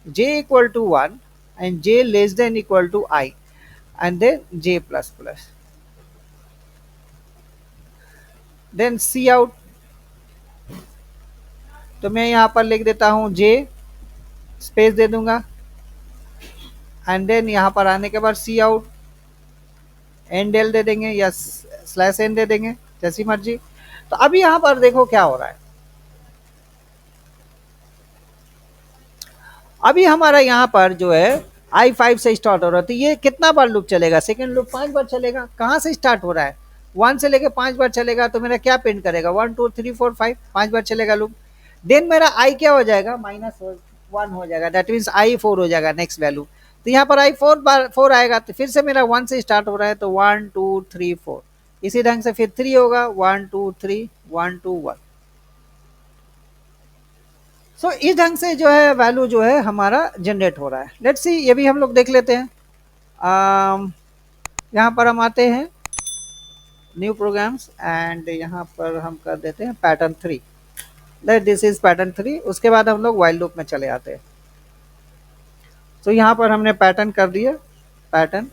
J equal to 1 and J less than equal to I, and then j plus plus, then C out. तो मैं यहाँ पर लिख देता हूँ j, स्पेस दे दूंगा, एंड देन यहाँ पर आने के बाद सी आउट, एंड एल दे देंगे या स्लैश एन दे देंगे, जैसी मर्जी। तो अभी यहाँ पर देखो क्या हो रहा है, अभी हमारा यहाँ पर जो है i5 से स्टार्ट हो रहा है। तो ये कितना बार लूप चलेगा, सेकेंड लूप 5 बार चलेगा। कहाँ से स्टार्ट हो रहा है, 1 से लेके 5 बार चलेगा। तो मेरा क्या प्रिंट करेगा, 1 2 3 4 5, 5 बार चलेगा लूप। देन मेरा आई क्या हो जाएगा, -1 हो जाएगा, दैट मीन्स आई 4 हो जाएगा नेक्स्ट वैल्यू। तो यहाँ पर आई 4 बार 4 आएगा, तो फिर से मेरा 1 से स्टार्ट हो रहा है, तो 1 2 3 4। इसी ढंग से फिर 3 होगा, 1 2 3 1 2 1। सो इस ढंग से जो है वैल्यू जो है हमारा जनरेट हो रहा है। लेट्स सी, ये भी हम लोग देख लेते हैं। यहाँ पर हम आते हैं न्यू प्रोग्राम्स, एंड यहाँ पर हम कर देते हैं pattern 3। Let this is pattern 3। उसके बाद हम लोग वाइल लूप में चले आते हैं। तो यहाँ पर हमने पैटर्न कर दिया, पैटर्न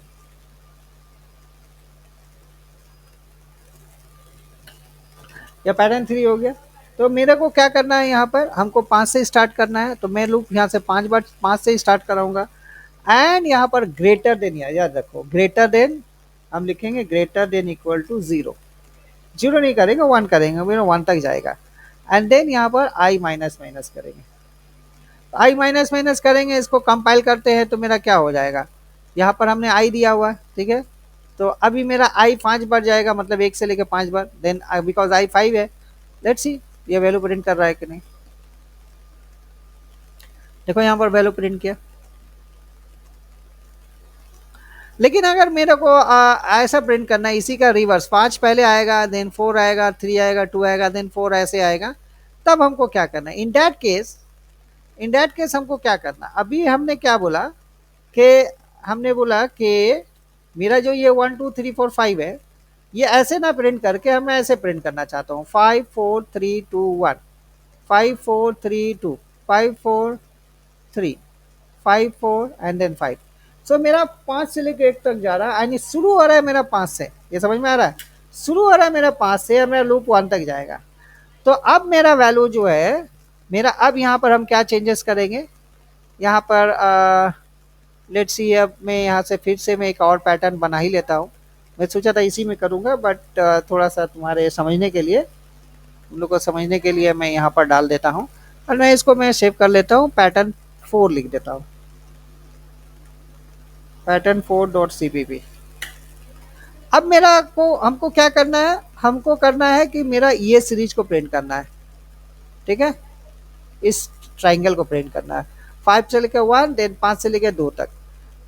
या पैटर्न 3 हो गया। तो मेरे को क्या करना है, यहाँ पर हमको 5 से स्टार्ट करना है। तो मैं लूप यहाँ से 5 बार 5 से स्टार्ट कराऊंगा, एंड यहाँ पर ग्रेटर देन, याद रखो ग्रेटर देन हम लिखेंगे, ग्रेटर देन इक्वल टू 0। 0 नहीं करेंगे, 1 करेंगे, मेरा 1 तक जाएगा। एंड देन यहाँ पर आई माइनस माइनस करेंगे। आई माइनस माइनस करेंगे, इसको कंपाइल करते हैं तो मेरा क्या हो जाएगा, यहाँ पर हमने आई दिया हुआ है, ठीक है। तो अभी मेरा आई 5 बार जाएगा, मतलब 1 से लेकर 5 बार, देन बिकॉज आई 5 है, लेट्स सी ये वैल्यू प्रिंट कर रहा है कि नहीं। देखो यहाँ पर वैल्यू प्रिंट किया। लेकिन अगर मेरे को ऐसा प्रिंट करना है, इसी का रिवर्स, 5 पहले आएगा, देन 4 आएगा, 3 आएगा, 2 आएगा, देन 4 ऐसे आएगा, तब हमको क्या करना है, इन दैट केस हमको क्या करना, अभी हमने क्या बोला कि हमने बोला कि मेरा जो ये 1 2 3 4 5 है, ये ऐसे ना प्रिंट करके हमें ऐसे प्रिंट करना चाहता हूँ, 5 4 3 2 1, 5 4 3 2, 5 4 3, 5 4 एंड देन 5। सो मेरा 5 से लेकर 1 तक जा रहा है, यानी शुरू हो रहा है मेरा 5 से, ये समझ में आ रहा है, शुरू हो रहा है मेरा 5 से और मेरा लूप 1 तक जाएगा। तो अब मेरा वैल्यू जो है मेरा, अब यहाँ पर हम क्या चेंजेस करेंगे, यहाँ पर लेट्स सी, अब मैं यहाँ से फिर से मैं एक और पैटर्न बना ही लेता हूँ। मैं सोचा था इसी में करूँगा, बट थोड़ा सा तुम्हारे समझने के लिए, तुम लोग को समझने के लिए मैं यहाँ पर डाल देता हूँ, और मैं इसको मैं सेव कर लेता हूँ, पैटर्न 4 लिख देता हूँ, पैटर्न 4.cpp। अब मेरा को हमको क्या करना है, हमको करना है कि मेरा ये सीरीज को प्रिंट करना है, ठीक है, इस ट्राइंगल को प्रिंट करना है, 5 से लेकर 1, देन 5 से लेकर 2 तक।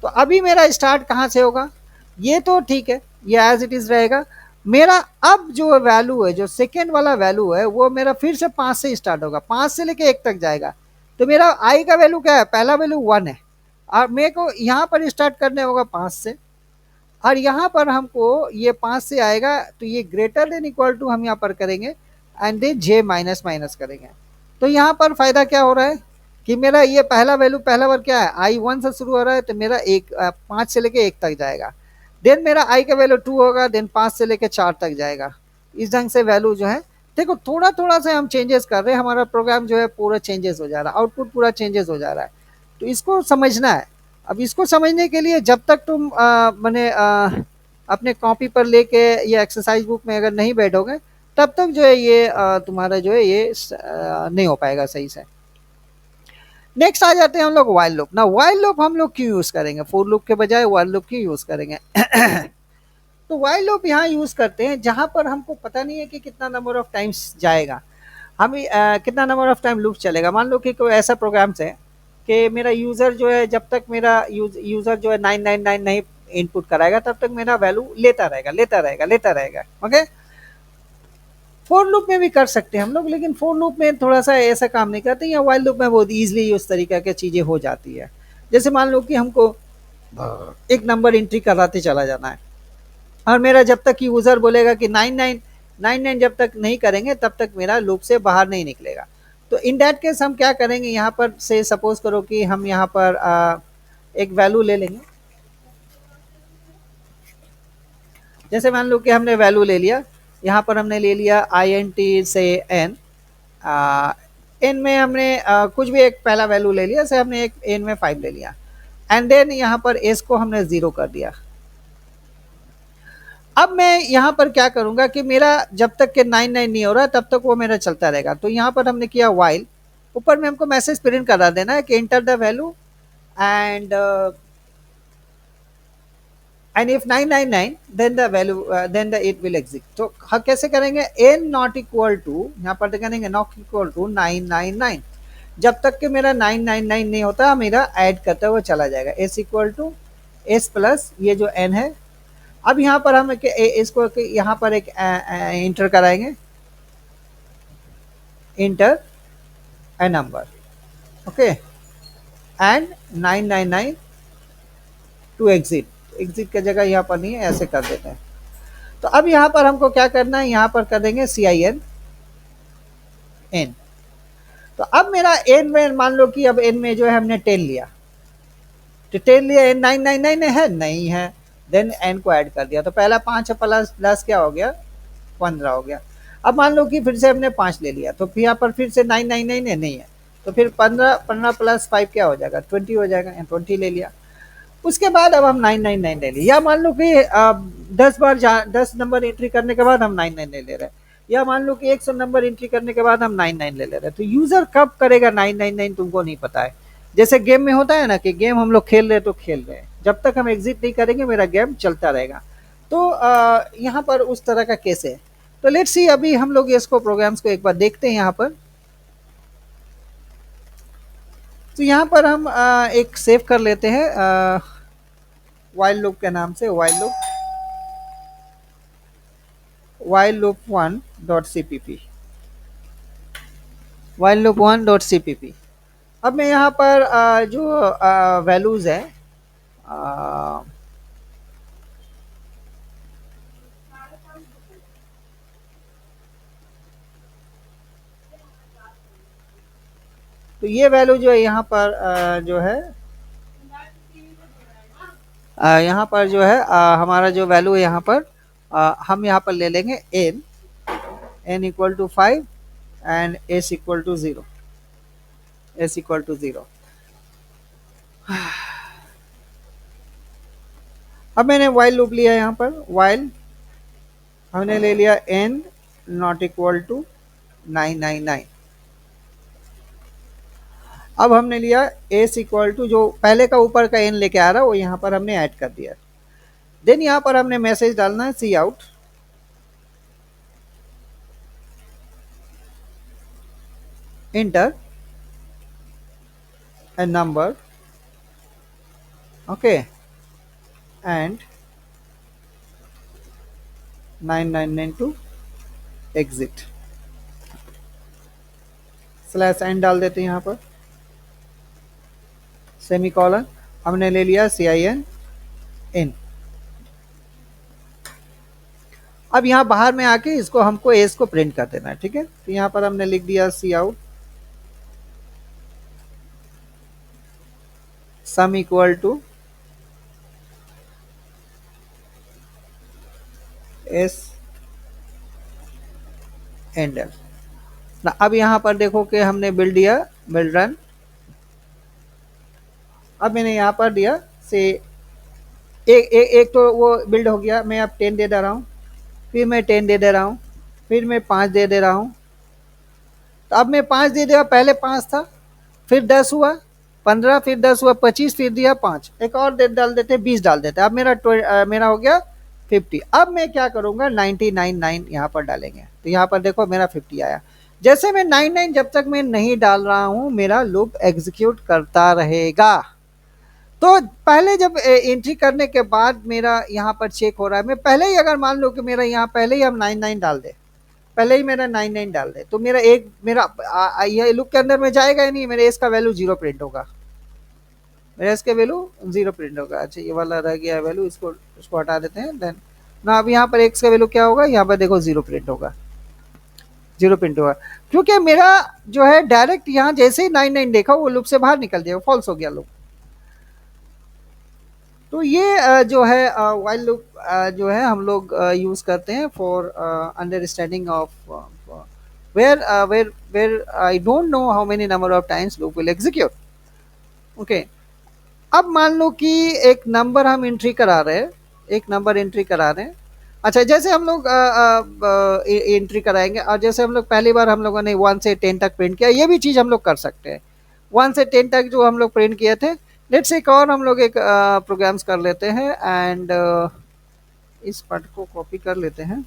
तो अभी मेरा स्टार्ट कहाँ से होगा, ये तो ठीक है, ये एज इट इज रहेगा। मेरा अब जो वैल्यू है, जो सेकेंड वाला वैल्यू है, वो मेरा फिर से 5 से स्टार्ट होगा, 5 से लेकर 1 तक जाएगा। तो मेरा आई का वैल्यू क्या है, पहला वैल्यू 1 है, और मेरे को यहाँ पर स्टार्ट करने होगा 5 से, और यहाँ पर हमको ये 5 से आएगा, तो ये ग्रेटर देन इक्वल टू हम यहाँ पर करेंगे, and then J minus minus करेंगे। तो यहाँ पर फायदा क्या हो रहा है कि मेरा ये पहला वैल्यू, पहला बार क्या है, आई 1 से शुरू हो रहा है, तो मेरा 5 से लेके 1 तक जाएगा, देन मेरा आई का वैल्यू 2 होगा, देन 5 से लेके 4 तक जाएगा। इस ढंग से वैल्यू जो है, देखो थोड़ा थोड़ा से हम चेंजेस कर रहे हैं, हमारा प्रोग्राम जो है पूरा चेंजेस हो जा रहा है, आउटपुट पूरा चेंजेस हो जा रहा है। तो इसको समझना है। अब इसको समझने के लिए जब तक तुम मैंने अपने कॉपी पर लेके ये एक्सरसाइज बुक में अगर नहीं बैठोगे, तब तक जो है ये तुम्हारा जो है ये नहीं हो पाएगा सही से। नेक्स्ट आ जाते हैं हम लोग वाइल लूप। ना वाइल लूप हम लोग क्यों यूज करेंगे, फोर लूप के बजाय वाइल लूप क्यों यूज करेंगे। तो वाइल लूप यहाँ यूज करते हैं जहां पर हमको पता नहीं है कि कितना नंबर ऑफ टाइम्स जाएगा, हम कितना नंबर ऑफ टाइम लूप चलेगा। मान लो कि कोई ऐसा प्रोग्राम है कि मेरा यूजर जो है, जब तक मेरा यूजर जो है 999 नहीं इनपुट कराएगा, तब तक मेरा वैल्यू लेता रहेगा, लेता रहेगा, लेता रहेगा। ओके, फोर लूप में भी कर सकते हैं हम लोग, लेकिन फोर लूप में थोड़ा सा ऐसा काम नहीं करते, या वाइल लूप में बहुत ईजिली उस तरीके की चीजें हो जाती है। जैसे मान लो कि हमको एक नंबर एंट्री कराते चला जाना है, और मेरा जब तक यूजर बोलेगा कि 99 जब तक नहीं करेंगे, तब तक मेरा लूप से बाहर नहीं निकलेगा। तो इन दैट केस हम क्या करेंगे, यहाँ पर से सपोज करो कि हम यहाँ पर एक वैल्यू ले लेंगे। जैसे मान लो कि हमने वैल्यू ले लिया, यहाँ पर हमने ले लिया INT से n, n में हमने कुछ भी एक पहला वैल्यू ले लिया, जैसे हमने एक n में 5 ले लिया, एंड देन यहाँ पर s को हमने 0 कर दिया। अब मैं यहाँ पर क्या करूंगा कि मेरा जब तक के 99 नहीं हो रहा, तब तक वो मेरा चलता रहेगा। तो यहाँ पर हमने किया वाइल, ऊपर में हमको मैसेज प्रिंट करा देना है कि enter the value and if 999 then the value then the it will exit। तो हम कैसे करेंगे, n नॉट इक्वल टू, यहाँ पर करेंगे नॉट इक्वल टू 999, जब तक कि मेरा 999 नहीं होता, मेरा ऐड करते हुए चला जाएगा, s equal to s plus ये जो n है। अब यहाँ पर हम इसको यहाँ पर एक इंटर कराएंगे, enter a number, okay, and 999 to exit, exit की जगह यहाँ पर नहीं है, ऐसे कर देते हैं। तो अब यहाँ पर हमको क्या करना है, यहाँ पर कर देंगे CIN n। तो अब मेरा n में मान लो कि अब n में जो है हमने 10 लिया, तो 10 लिया, n 999 है नहीं है, देन n को ऐड कर दिया, तो पहला 5 है, प्लस प्लस क्या हो गया, 15 हो गया। अब मान लो कि फिर से हमने 5 ले लिया, तो फिर यहाँ पर फिर से 999 है नहीं है, तो फिर 15 प्लस 5 क्या हो जाएगा, 20 हो जाएगा, 20 ले लिया। उसके बाद अब हम 999 ले लिए, या मान लो कि 10 बार 10 नंबर एंट्री करने के बाद हम 999 ले रहे हैं, या मान लो कि 100 नंबर एंट्री करने के बाद हम 99 ले ले रहे हैं, तो यूजर कब करेगा 999 तुमको नहीं पता है। जैसे गेम में होता है ना कि गेम हम लोग खेल रहे हैं तो खेल रहे हैं, जब तक हम एग्जिट नहीं करेंगे मेरा गेम चलता रहेगा। तो यहाँ पर उस तरह का केस है। तो लेट्स सी, अभी हम लोग इसको प्रोग्राम्स को एक बार देखते हैं यहाँ पर। तो यहाँ पर हम एक सेव कर लेते हैं वाइल लूप के नाम से, while loop one dot CPP, while loop one dot CPP. अब मैं यहाँ पर जो वैल्यूज है, अ, तो ये वैल्यू जो है यहाँ पर जो है यहाँ पर जो है हमारा जो वैल्यू है यहाँ पर हम यहाँ पर ले लेंगे n equal to 5 and s equal to 0, s equal to 0। अब मैंने वाइल लूप लिया यहाँ पर, वाइल हमने ले लिया n नॉट इक्वल टू 999। अब हमने लिया s इक्वल टू, जो पहले का ऊपर का n लेके आ रहा है वो यहाँ पर हमने ऐड कर दिया। देन यहाँ पर हमने मैसेज डालना है c out, enter a number, okay, and 9992 exit, slash n डाल देते हैं यहाँ पर, सेमी कॉलन, हमने ले लिया सी आई एन इन। अब यहाँ बाहर में आके इसको हमको एस को प्रिंट कर देना है, ठीक है। तो यहाँ पर हमने लिख दिया c out sum equal to s एंडर ना। अब यहाँ पर देखो कि हमने बिल्ड दिया, बिल्ड रन। अब मैंने यहाँ पर दिया से एक तो वो बिल्ड हो गया, मैं अब 10 दे रहा हूँ, फिर मैं 10 दे रहा हूँ, फिर मैं 5 दे रहा हूँ। तो अब मैं 5 दे दिया, पहले 5 था, फिर 10 हुआ, 15, फिर 10 हुआ, 25, फिर दिया 5, एक और डाल देते, 20 डाल देते। अब मेरा हो गया 50। अब मैं क्या करूंगा, 999 यहाँ पर डालेंगे, तो यहाँ पर देखो मेरा 50 आया। जैसे मैं 99 जब तक मैं नहीं डाल रहा हूं मेरा लूप एग्जीक्यूट करता रहेगा। तो पहले जब एंट्री करने के बाद मेरा यहाँ पर चेक हो रहा है, मैं पहले ही अगर मान लो कि मेरा यहाँ पहले ही हम 99 डाल दे, पहले ही मेरा 99 डाल दे, तो मेरा एक मेरा ये लूप के अंदर में जाएगा ही नहीं, मेरे एस का वैल्यू 0 प्रिंट होगा, मेरे एस का वैल्यू 0 प्रिंट होगा। अच्छा ये वाला रह गया वैल्यू, इसको हटा देते हैं। देन ना अब यहाँ पर एक्स का वैल्यू क्या होगा, यहाँ पर देखो 0 प्रिंट होगा, 0 प्रिंट होगा, क्योंकि मेरा जो है डायरेक्ट यहाँ जैसे ही 99 देखा वो लूप से बाहर निकल जाएगा, फॉल्स हो गया लूप। तो ये जो है वाइल लूप जो है हम लोग यूज करते हैं for understanding of where I don't know how many number of times loop will execute, okay. अब मान लो कि एक नंबर हम एंट्री करा रहे हैं, एक नंबर एंट्री करा रहे हैं। अच्छा जैसे हम लोग एंट्री कराएंगे, और जैसे हम लोग पहली बार हम लोगों ने 1 से 10 तक प्रिंट किया, ये भी चीज़ हम लोग कर सकते हैं। 1 से 10 तक जो हम लोग प्रिंट किए थे, लेट्स एक और हम लोग एक प्रोग्राम्स कर लेते हैं, एंड इस पार्ट को कॉपी कर लेते हैं,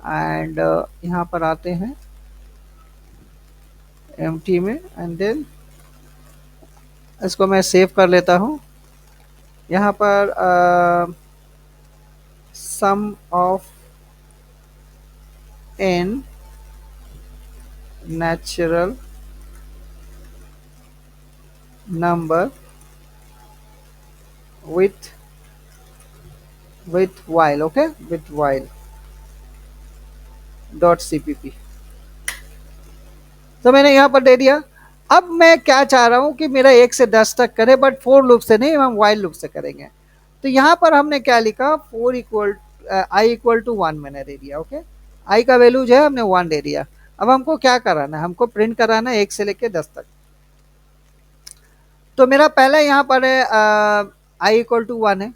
एंड यहाँ पर आते हैं एम्प्टी में, एंड देन इसको मैं सेव कर लेता हूँ। यहाँ पर sum of n natural number with while, okay, with while dot cpp। तो मैंने यहाँ पर दे दिया। अब मैं क्या चाह रहा हूँ कि मेरा 1 से 10 तक करे, बट फोर लूप से नहीं, हम while लूप से करेंगे। तो यहाँ पर हमने क्या लिखा, 4 इक्वल आई इक्वल टू 1 मैंने दे दिया, ओके। आई का वैल्यू जो है हमने 1 दे दिया। अब हमको क्या कराना है, हमको प्रिंट कराना है 1 से लेके 10 तक। तो मेरा पहला यहाँ पर है आई इक्वल टू 1 है।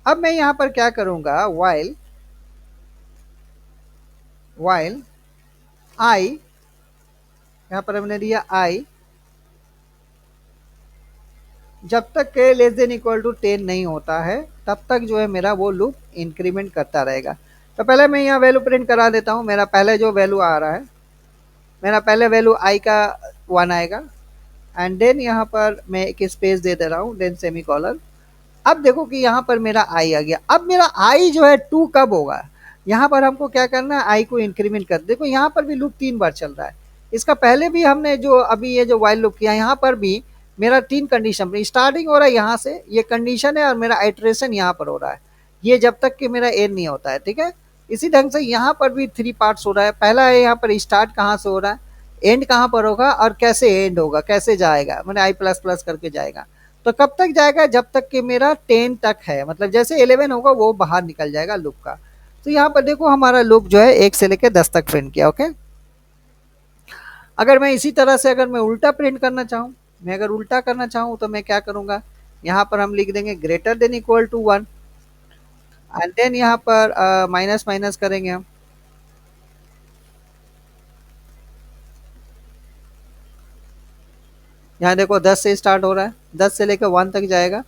अब मैं यहाँ पर क्या करूँगा, वाइल वाइल आई, यहाँ पर हमने दिया आई, जब तक के लेस देन इक्वल टू 10 नहीं होता है तब तक जो है मेरा वो लूप इंक्रीमेंट करता रहेगा। तो पहले मैं यहाँ वैल्यू प्रिंट करा देता हूँ। मेरा पहले जो वैल्यू आ रहा है, मेरा पहले वैल्यू आई का 1 आएगा, एंड देन यहाँ पर मैं एक स्पेस दे दे रहा हूँ, देन सेमी कॉलन। अब देखो कि यहाँ पर मेरा आई आ गया। अब मेरा आई जो है 2 कब होगा, यहाँ पर हमको क्या करना है, आई को इंक्रीमेंट कर। देखो यहाँ पर भी लूप 3 बार चल रहा है। इसका पहले भी हमने जो अभी ये जो वाइल लूप किया, यहाँ पर भी मेरा 3 कंडीशन, स्टार्टिंग हो रहा है यहाँ से, ये कंडीशन है, और मेरा आइट्रेशन यहाँ पर हो रहा है, ये जब तक कि मेरा एंड नहीं होता है। ठीक है, इसी ढंग से यहाँ पर भी 3 पार्ट्स हो रहा है। पहला है यहाँ पर स्टार्ट कहाँ से हो रहा है, एंड कहाँ पर होगा, और कैसे एंड होगा, कैसे जाएगा, मैंने आई प्लस प्लस करके जाएगा। तो कब तक जाएगा, जब तक कि मेरा 10 तक है, मतलब जैसे 11 होगा वो बाहर निकल जाएगा लूप का। तो यहाँ पर देखो हमारा लूप जो है 1 से लेकर 10 तक प्रिंट किया। ओके, अगर मैं इसी तरह से अगर मैं उल्टा प्रिंट करना चाहूँ, मैं अगर उल्टा करना चाहूँ तो मैं क्या करूँगा, यहाँ पर हम लिख देंगे greater than equal to 1, and then यहाँ पर माइनस माइनस करेंगे हम। यहाँ देखो 10 से स्टार्ट हो रहा है, 10 से लेकर 1 तक जाएगा।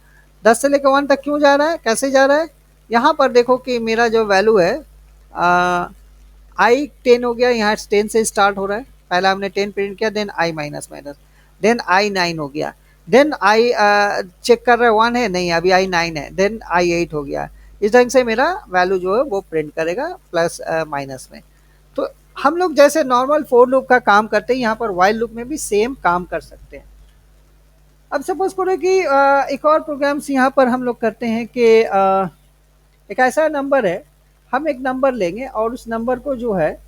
10 से लेकर 1 तक क्यों जा रहा है, कैसे जा रहा है, यहाँ पर देखो कि मेरा जो वैल्यू है आई 10 हो गया, यहाँ 10 से स्टार्ट हो रहा है। पहला हमने 10 प्रिंट किया, then I minus minus, then I 9 हो गया, देन आई चेक कर रहा है 1 है नहीं, अभी आई 9 है, देन आई 8 हो गया। इस ढंग से मेरा वैल्यू जो है वो प्रिंट करेगा प्लस माइनस में। तो हम लोग जैसे नॉर्मल फोर लूप का काम करते हैं, यहाँ पर वाइल लूप में भी सेम काम कर सकते हैं। अब सपोज करो कि एक और प्रोग्राम्स यहाँ पर हम लोग करते हैं कि एक ऐसा नंबर है, हम एक नंबर लेंगे और उस नंबर को जो है अ,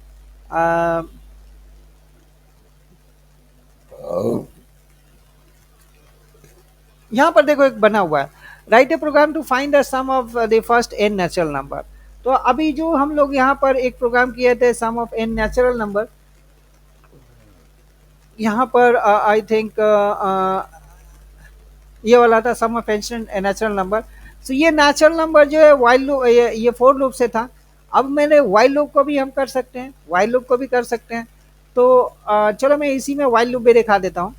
यहाँ पर देखो एक बना हुआ है, write a program to find the sum of the first N natural number. तो अभी जो हम लोग यहाँ पर एक प्रोग्राम किए थे सम ऑफ एन नेचुरल नंबर, यहाँ पर आई थिंक ये वाला था सम ऑफ एन नेचुरल नंबर। सो ये नेचुरल नंबर जो है वाइल लूप, ये फोर लूप से था। अब मैंने वाइल लूप को भी हम कर सकते हैं, वाइल लूप को भी कर सकते हैं। तो चलो मैं इसी में वाइल लूप भी दिखा देता हूँ।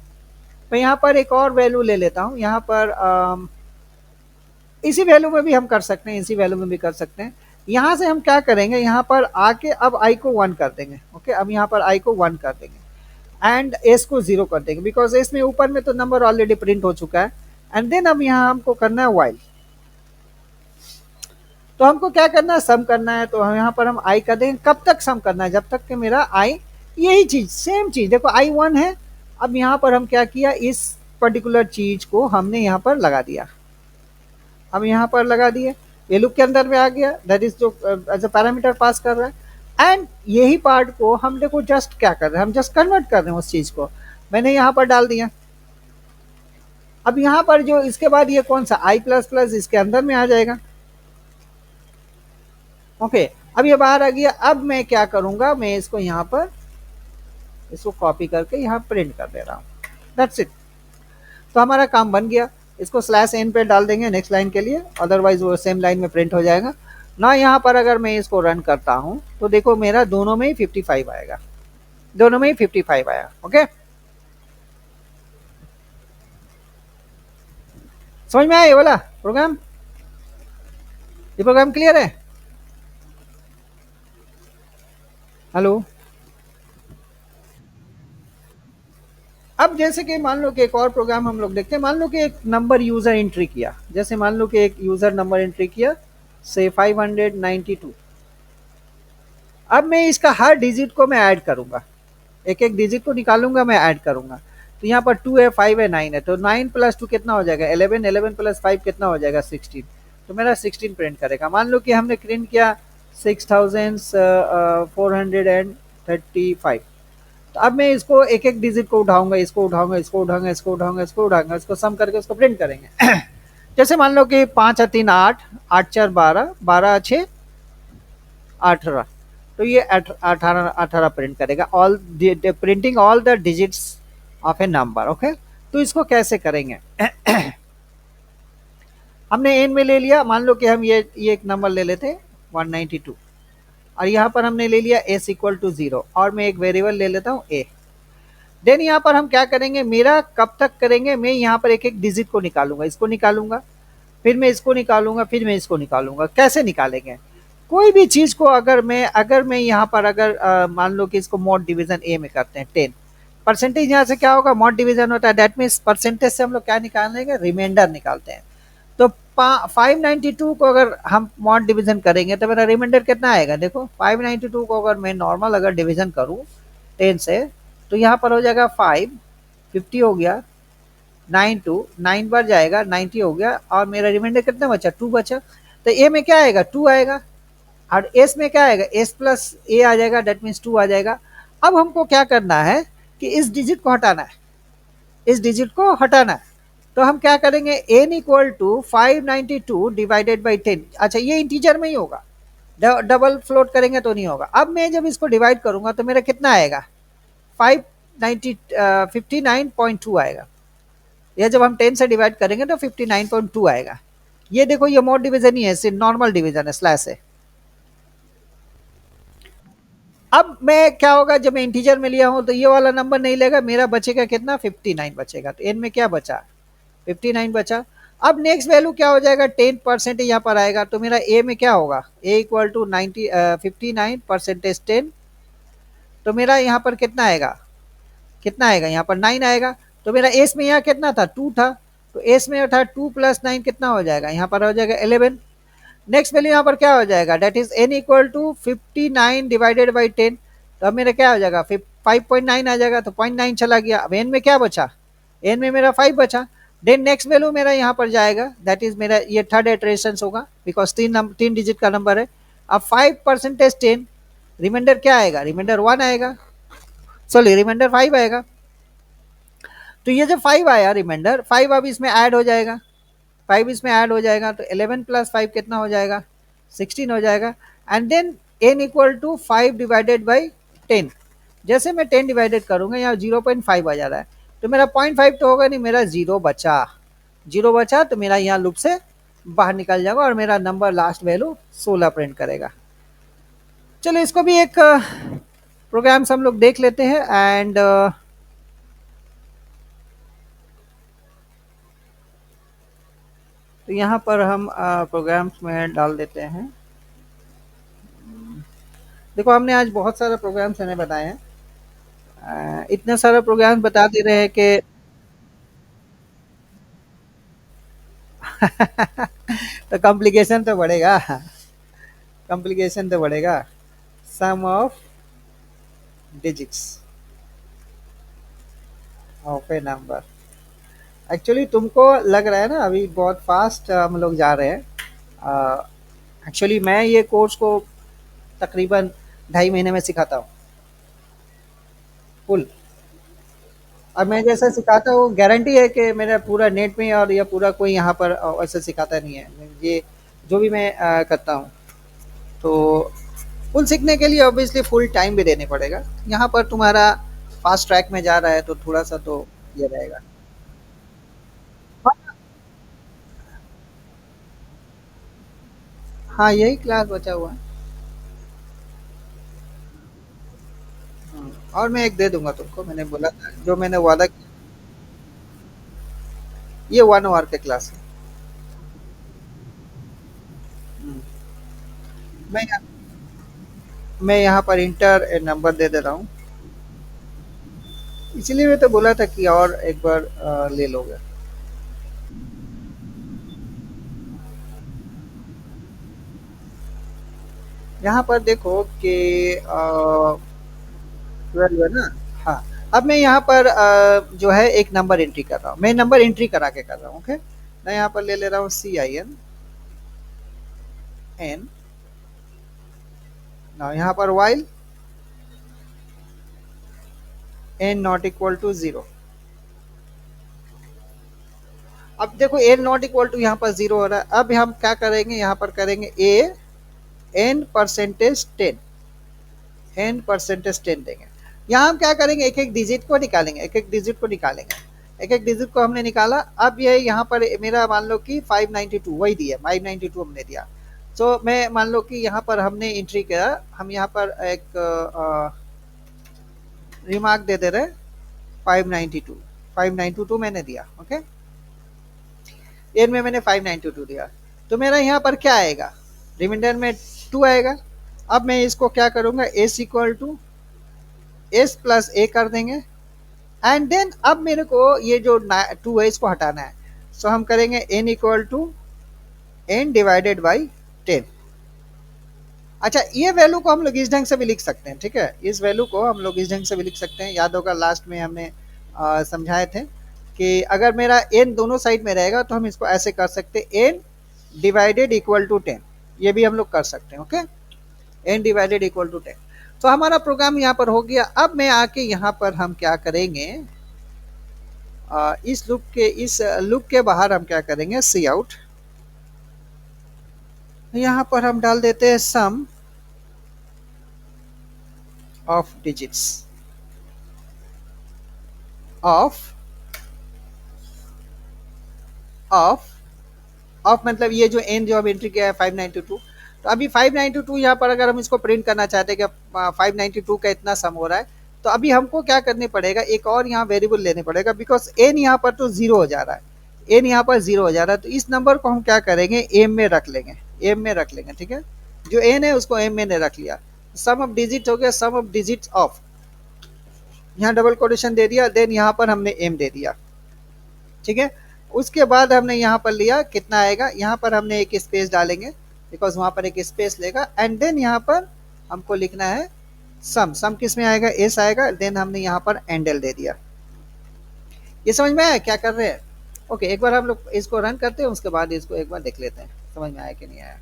मैं यहाँ पर एक और वैल्यू ले लेता हूँ, यहाँ पर इसी वैल्यू में भी हम कर सकते हैं, इसी वैल्यू में भी कर सकते हैं। यहाँ से हम क्या करेंगे, यहाँ पर आके अब आई को 1 कर देंगे। ओके, अब यहाँ पर आई को 1 कर देंगे एंड एस को 0 कर देंगे, बिकॉज एस में ऊपर में तो नंबर ऑलरेडी प्रिंट हो चुका है। एंड देन अब यहाँ हमको करना है वाइल। तो हमको क्या करना है, सम करना है। तो हम यहाँ पर हम आई कर देंगे। कब तक सम करना है, जब तक कि मेरा आई, यही चीज सेम चीज देखो आई 1 है। अब यहाँ पर हम क्या किया, इस पर्टिकुलर चीज को हमने यहाँ पर लगा दिया। हम यहाँ पर लगा दिए, ये लूप के अंदर में आ गया, दैट इज जो एज अ पैरामीटर पास कर रहा है। एंड यही पार्ट को हम देखो जस्ट क्या कर रहे हैं, हम जस्ट कन्वर्ट कर रहे हैं उस चीज को, मैंने यहाँ पर डाल दिया। अब यहाँ पर जो इसके बाद ये कौन सा आई प्लस प्लस इसके अंदर में आ जाएगा। ओके, अब ये बाहर आ गया। अब मैं क्या करूंगा, मैं इसको यहाँ पर इसको कॉपी करके यहाँ प्रिंट कर दे रहा हूँ, दैट्स इट। तो हमारा काम बन गया। इसको स्लैश एन पे डाल देंगे नेक्स्ट लाइन के लिए, अदरवाइज वो सेम लाइन में प्रिंट हो जाएगा ना। यहाँ पर अगर मैं इसको रन करता हूँ तो देखो मेरा दोनों में ही 55 आएगा, दोनों में ही 55 आया। ओके, समझ में आया ये वाला प्रोग्राम, ये प्रोग्राम क्लियर है। हेलो, अब जैसे कि मान लो कि एक और प्रोग्राम हम लोग देखते हैं। मान लो कि एक नंबर यूजर एंट्री किया, जैसे मान लो कि एक यूजर नंबर एंट्री किया से 592। अब मैं इसका हर डिजिट को मैं ऐड करूंगा, एक एक डिजिट को निकालूंगा, मैं ऐड करूंगा। तो यहाँ पर 2 है, 5 है, 9 है, तो 9 प्लस 2 कितना हो जाएगा 11, 11 प्लस 5 कितना हो जाएगा 16। तो मेरा 16 प्रिंट करेगा। मान लो कि हमने प्रिंट किया 6435। तो अब मैं इसको एक एक डिजिट को उठाऊंगा, इसको उठाऊंगा, इसको उठाऊंगा, इसको उठाऊंगा, इसको उठाऊंगा, इसको सम करके उसको प्रिंट करेंगे। जैसे मान लो कि 5 और 3 8, 8 4 12, 12 6 18। तो ये 18 18 प्रिंट करेगा, all printing all the digits of a number. Okay, तो इसको कैसे करेंगे। हमने एन में ले लिया, मान लो कि हम ये एक नंबर ले लेते 192। और यहाँ पर हमने ले लिया s इक्वल टू 0 और मैं एक वेरिएबल ले लेता हूँ a। देन यहाँ पर हम क्या करेंगे, मेरा कब तक करेंगे, मैं यहाँ पर एक एक डिजिट को निकालूंगा, इसको निकालूंगा, फिर मैं इसको निकालूंगा, फिर मैं इसको निकालूंगा। कैसे निकालेंगे, कोई भी चीज को अगर मैं यहाँ पर अगर मान लो कि इसको मॉड डिवीजन ए में करते हैं 10 परसेंटेज, यहाँ से क्या होगा, मॉड डिवीजन होता है, दैट मीन्स परसेंटेज से हम लोग क्या निकालेंगे, रिमाइंडर निकालते हैं। तो 592 को अगर हम मॉड डिवीजन करेंगे तो मेरा रिमाइंडर कितना आएगा, देखो 592 को अगर मैं नॉर्मल अगर डिवीजन करूं 10 से, तो यहाँ पर हो जाएगा 550 हो गया, 9 बार जाएगा 90 हो गया, और मेरा रिमाइंडर कितना बचा, 2 बचा। तो ए में क्या आएगा, 2 आएगा, और एस में क्या आएगा, एस प्लस ए आ जाएगा, दैट मीन्स 2 आ जाएगा। अब हमको क्या करना है कि इस डिजिट को हटाना है, इस डिजिट को हटाना है। तो हम क्या करेंगे, n equal to 592 divided by 10। अच्छा, ये इंटीजर में ही होगा, डबल फ्लोट करेंगे तो नहीं होगा। अब मैं जब इसको डिवाइड करूंगा तो मेरा कितना आएगा, 59.2 आएगा। यह जब हम 10 से डिवाइड करेंगे तो 59.2 आएगा। ये देखो, ये मॉड डिवीजन ही है, सिर्फ नॉर्मल डिवीजन है, स्लैश है। अब मैं क्या होगा, जब मैं इंटीजर में लिया हूं तो ये वाला नंबर नहीं लेगा, मेरा बचेगा कितना, 59 बचेगा। तो एन में क्या बचा, 59 बचा। अब नेक्स्ट वैल्यू क्या हो जाएगा, 10% यहाँ पर आएगा, तो मेरा ए में क्या होगा, ए इक्वल टू 59% 10, तो मेरा यहाँ पर कितना आएगा, कितना आएगा, यहाँ पर 9 आएगा। तो मेरा एस में यहाँ कितना था, 2 था, तो एस में था 2 प्लस 9 कितना हो जाएगा, यहाँ पर हो जाएगा 11। नेक्स्ट वैल्यू यहाँ पर क्या हो जाएगा, that is N equal to 59 divided by 10। तो अब मेरा क्या हो जाएगा, 5.9 आ जाएगा, तो 0.9 चला गया। अब एन में क्या बचा, एन में मेरा 5 बचा। देन नेक्स्ट वैल्यू मेरा यहाँ पर जाएगा, दैट इज मेरा ये थर्ड इटरेशन होगा, बिकॉज तीन डिजिट का नंबर है। अब 5% 10, रिमाइंडर क्या आएगा, रिमाइंडर 1 आएगा, सॉरी रिमाइंडर 5 आएगा। तो ये जो 5 आया रिमाइंडर 5, अब इसमें ऐड हो जाएगा, 5 इसमें ऐड हो जाएगा, तो 11 प्लस 5 कितना हो जाएगा, 16 हो जाएगा। And then n equal to 5 divided by 10। जैसे मैं 10 डिवाइडेड करूंगा, यहाँ 0.5 आ जा रहा है, तो मेरा 0.5 तो होगा नहीं, मेरा जीरो बचा, जीरो बचा, तो मेरा यहाँ लूप से बाहर निकल जाएगा और मेरा नंबर लास्ट वैल्यू 16 प्रिंट करेगा। चलो इसको भी एक प्रोग्राम से हम लोग देख लेते हैं। एंड तो यहाँ पर हम प्रोग्राम्स में डाल देते हैं। देखो, हमने आज बहुत सारे प्रोग्राम्स मैंने बताए हैं, इतने सारे प्रोग्राम्स बता दे रहे हैं कि तो कॉम्प्लिकेशन तो बढ़ेगा, कॉम्प्लिकेशन तो बढ़ेगा। Sum of digits of a number. Actually तुमको लग रहा है ना अभी बहुत फास्ट हम लोग जा रहे हैं। एक्चुअली मैं ये कोर्स को तकरीबन 2.5 महीने में सिखाता हूँ फुल। और मैं जैसा सिखाता हूँ, गारंटी है कि मेरा पूरा नेट में और या पूरा कोई यहाँ पर ऐसे सिखाता नहीं है। ये जो भी मैं करता हूँ, तो फुल सीखने के लिए ऑब्वियसली फुल टाइम भी देने पड़ेगा। यहाँ पर तुम्हारा फास्ट ट्रैक में जा रहा है तो थोड़ा सा तो ये रहेगा। हाँ, हाँ, यही क्लास बचा हुआ है। और मैं एक दे दूंगा तुमको, मैंने बोला था, जो मैंने वादा किया। ये 1 आवर के क्लास है। हम्म, मैं मैं यहाँ पर इंटर नंबर दे दे रहा हूँ, इसलिए मैं तो बोला था कि और एक बार ले लोगे। यहाँ पर देखो कि 12 है ना। हाँ, अब मैं यहाँ पर जो है एक नंबर एंट्री कर रहा हूँ, मैं नंबर एंट्री करा के कर रहा हूँ। ओके, मैं यहाँ पर ले ले रहा हूँ CIN। ना यहाँ पर while n not equal to 0। अब देखो n नॉट इक्वल टू यहाँ पर 0 हो रहा है। अब हम क्या करेंगे, यहाँ पर करेंगे a n% 10 देंगे। यहाँ हम क्या करेंगे, एक एक डिजिट को निकालेंगे, एक एक डिजिट को निकालेंगे, एक एक डिजिट को हमने निकाला। अब ये यहाँ पर मेरा मान लो कि 592 वही दिया, 592 हमने दिया। सो मैं मान लो कि यहाँ पर हमने एंट्री किया, हम यहाँ पर एक रिमार्क दे दे रहे 592, 592 मैंने दिया। ओके, एन में मैंने 592 दिया, तो मेरा यहाँ पर क्या आएगा, रिमाइंडर में 2 आएगा। अब मैं इसको क्या करूंगा, s equal to S plus a कर देंगे, एंड देन अब मेरे को ये जो 2 है इसको हटाना है। सो हम करेंगे N equal to N divided by 10। अच्छा, ये वैल्यू को हम लोग इस ढंग से भी लिख सकते हैं, ठीक है, इस वैल्यू को हम लोग इस ढंग से भी लिख सकते हैं। याद होगा लास्ट में हमने समझाए थे कि अगर मेरा एन दोनों साइड में रहेगा तो हम इसको ऐसे कर सकते हैं, एन डिवाइडेड इक्वल टू 10, ये भी हम लोग कर सकते हैं। Okay, N divided equal to 10। तो हमारा प्रोग्राम यहाँ पर हो गया। अब मैं आके यहाँ पर हम क्या करेंगे, इस लूप के बाहर हम क्या करेंगे, सी आउट, यहाँ पर हम डाल देते हैं sum of digits of of of मतलब ये जो एन जो अब एंट्री किया है 592, तो अभी 592 यहाँ पर अगर हम इसको प्रिंट करना चाहते हैं कि 592 का इतना सम हो रहा है, तो अभी हमको क्या करने पड़ेगा, एक और यहाँ वेरिएबल लेने पड़ेगा, बिकॉज एन यहाँ पर तो जीरो हो जा रहा है, एन यहाँ पर जीरो हो जा रहा है। तो इस नंबर को हम क्या करेंगे, एम में रख लेंगे, एम में रख लेंगे, ठीक है, जो एन है उसको एम में ने रख लिया। सम ऑफ डिजिट हो गया, सम ऑफ डिजिट ऑफ, यहाँ डबल कोटेशन दे दिया, देन यहाँ पर हमने एम दे दिया, ठीक है। उसके बाद हमने यहाँ पर लिया, कितना आएगा, यहाँ पर हमने एक स्पेस डालेंगे बिकॉज वहां पर एक स्पेस लेगा, एंड देन यहाँ पर हमको लिखना है सम, सम किस में आएगा, एस आएगा, देन हमने यहाँ पर एंडल दे दिया। ये समझ में आया क्या कर रहे हैं? ओके, एक बार हम लोग इसको रन करते हैं, उसके बाद इसको एक बार देख लेते हैं समझ में आया कि नहीं आया।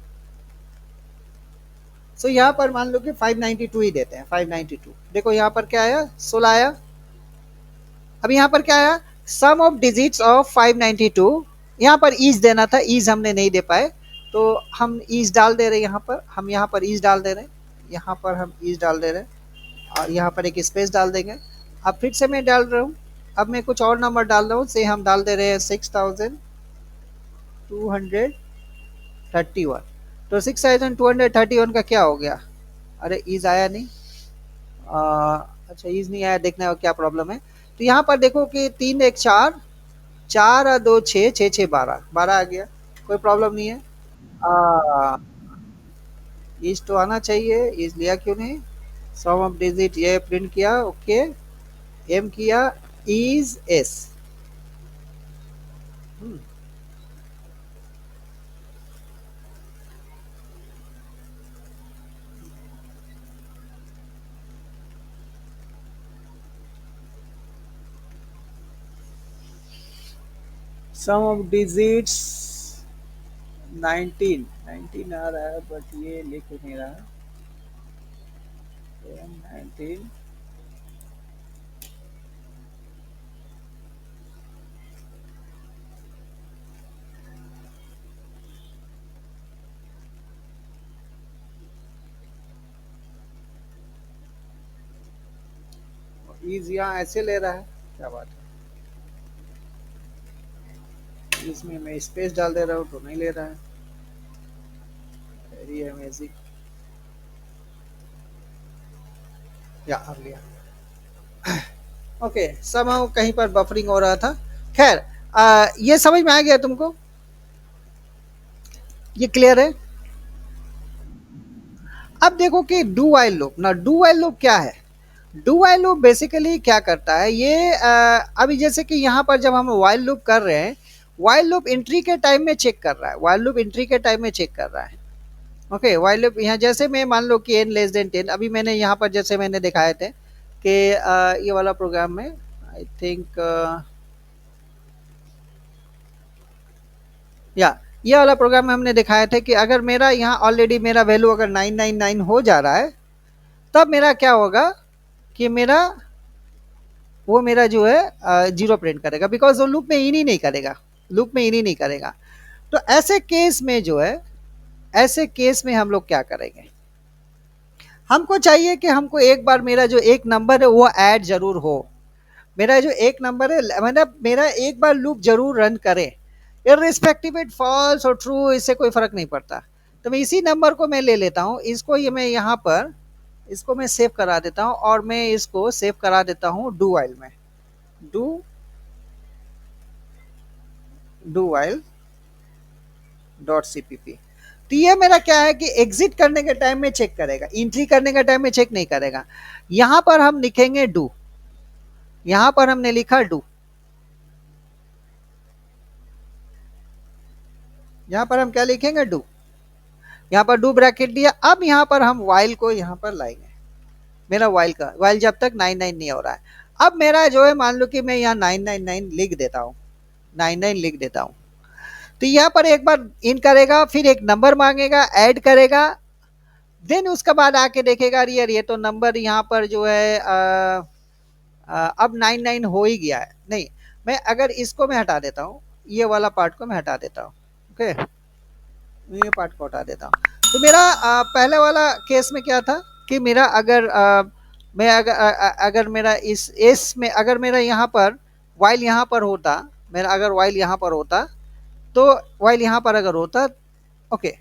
सो यहाँ पर मान लो कि 592 ही देते हैं, 592, देखो यहाँ पर क्या आया, 16 आया। अब यहाँ पर क्या आया, सम ऑफ डिजिट्स ऑफ 592, यहाँ पर ईज देना था, ईज हमने नहीं दे पाए, तो हम ईज डाल दे रहे हैं, यहाँ पर हम यहाँ पर ईज डाल दे रहे हैं, यहाँ पर हम ईज डाल दे रहे हैं, और यहाँ पर एक स्पेस डाल देंगे। अब फिर से मैं डाल रहा हूँ, अब मैं कुछ और नंबर डाल रहा हूँ, से हम डाल दे रहे हैं 6231। तो 6231 का क्या हो गया, अरे ईज आया नहीं, अच्छा ईज नहीं आया, देखना है क्या प्रॉब्लम है। तो यहाँ पर देखो कि 3 1 4, 4 और 2 6, 6 6 12, 12 आ गया, कोई प्रॉब्लम नहीं है। ईज तो आना चाहिए, ईज लिया क्यों नहीं, सम ऑफ डिजिट ये प्रिंट किया, ओके, एम किया, is S, sum of digits 19 19 आ रहा है, बट ये लिख नहीं रहा है, 19, ईज यहाँ ऐसे ले रहा है, क्या बात है, इसमें मैं स्पेस डाल दे रहा हूँ तो नहीं ले रहा है, वेरी अमेजिंग, या अब लिया। ओके, समहाउ कहीं पर बफरिंग हो रहा था। खैर, ये समझ में आ गया तुमको, ये क्लियर है। अब देखो कि डू वाइल लूप, ना डू वाइल लूप क्या है, डू वाइल लूप बेसिकली क्या करता है, ये अभी जैसे कि यहाँ पर जब हम वाइल लूप कर रहे हैं, वाइल लूप एंट्री के टाइम में चेक कर रहा है, वाइल लूप एंट्री के टाइम में चेक कर रहा है। ओके, वाइल लूप यहाँ जैसे मैं मान लो कि n लेस देन 10, अभी मैंने यहाँ पर जैसे मैंने दिखाए थे कि ये वाला प्रोग्राम में आई थिंक या ये वाला प्रोग्राम में हमने दिखाया था कि अगर मेरा यहाँ ऑलरेडी मेरा वैल्यू अगर 999 हो जा रहा है, तब मेरा क्या होगा कि मेरा वो मेरा जो है जीरो प्रिंट करेगा, बिकॉज वो लूप में इन ही नहीं करेगा, लूप में इन ही नहीं करेगा। तो ऐसे केस में जो है, ऐसे केस में हम लोग क्या करेंगे, हमको चाहिए कि हमको एक बार मेरा जो एक नंबर है वो ऐड जरूर हो, मेरा जो एक नंबर है मतलब मेरा एक बार लूप जरूर रन करे, इररिस्पेक्टिव इट फॉल्स और ट्रू, इससे कोई फर्क नहीं पड़ता, तो मैं इसी नंबर को मैं ले लेता हूँ, इसको ये मैं यहाँ पर इसको मैं सेव करा देता हूँ और मैं इसको सेव करा देता हूँ डू वाइल में। Do do while dot CPP. तो ये मेरा क्या है कि एग्जिट करने के टाइम में चेक करेगा, एंट्री करने के टाइम में चेक नहीं करेगा। यहां पर हम लिखेंगे डू, यहां पर हमने लिखा डू, यहां पर हम क्या लिखेंगे डू, यहां पर डू ब्रैकेट दिया। अब यहां पर हम वाइल को यहां पर लाएंगे, मेरा वाइल का वाइल जब तक 99 नहीं हो रहा है। अब मेरा जो है मान लो कि मैं यहाँ 999 लिख देता हूँ, 99 लिख देता हूँ। तो यहाँ पर एक बार इन करेगा, फिर एक नंबर मांगेगा, ऐड करेगा, देन उसके बाद आके देखेगा अरे यार ये तो नंबर यहाँ पर जो है अब 99 हो ही गया है। नहीं, मैं अगर इसको मैं हटा देता हूँ, ये वाला पार्ट को मैं हटा देता हूँ, ओके, ये पार्ट को हटा देता हूँ। तो मेरा पहले वाला केस में क्या था कि मेरा अगर मैं अगर मेरा इस में अगर मेरा यहाँ पर वाइल यहाँ पर होता, मेरा अगर वाइल यहाँ पर होता, तो वाइल यहाँ पर अगर होता, ओके,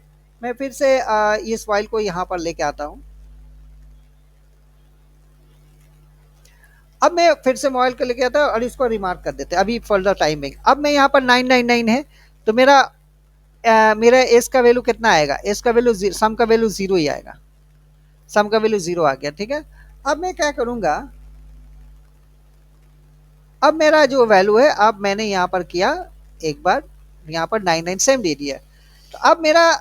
मैं फिर से इस वाइल को यहाँ पर लेके आता हूँ। अब मैं फिर से मोबाइल को लेके आता हूँ और इसको रिमार्क कर देते हैं अभी फर्दर टाइमिंग। अब मैं यहाँ पर 999 है, तो मेरा एस का वैल्यू कितना आएगा, एस का वैल्यू सम का वैल्यू जीरो ही आएगा, सम का वैल्यू जीरो आ गया, ठीक है। अब मैं क्या करूंगा, अब मेरा जो वैल्यू है, अब मैंने यहाँ पर किया एक बार, यहाँ पर 99 सेम दे दिया। तो अब मेरा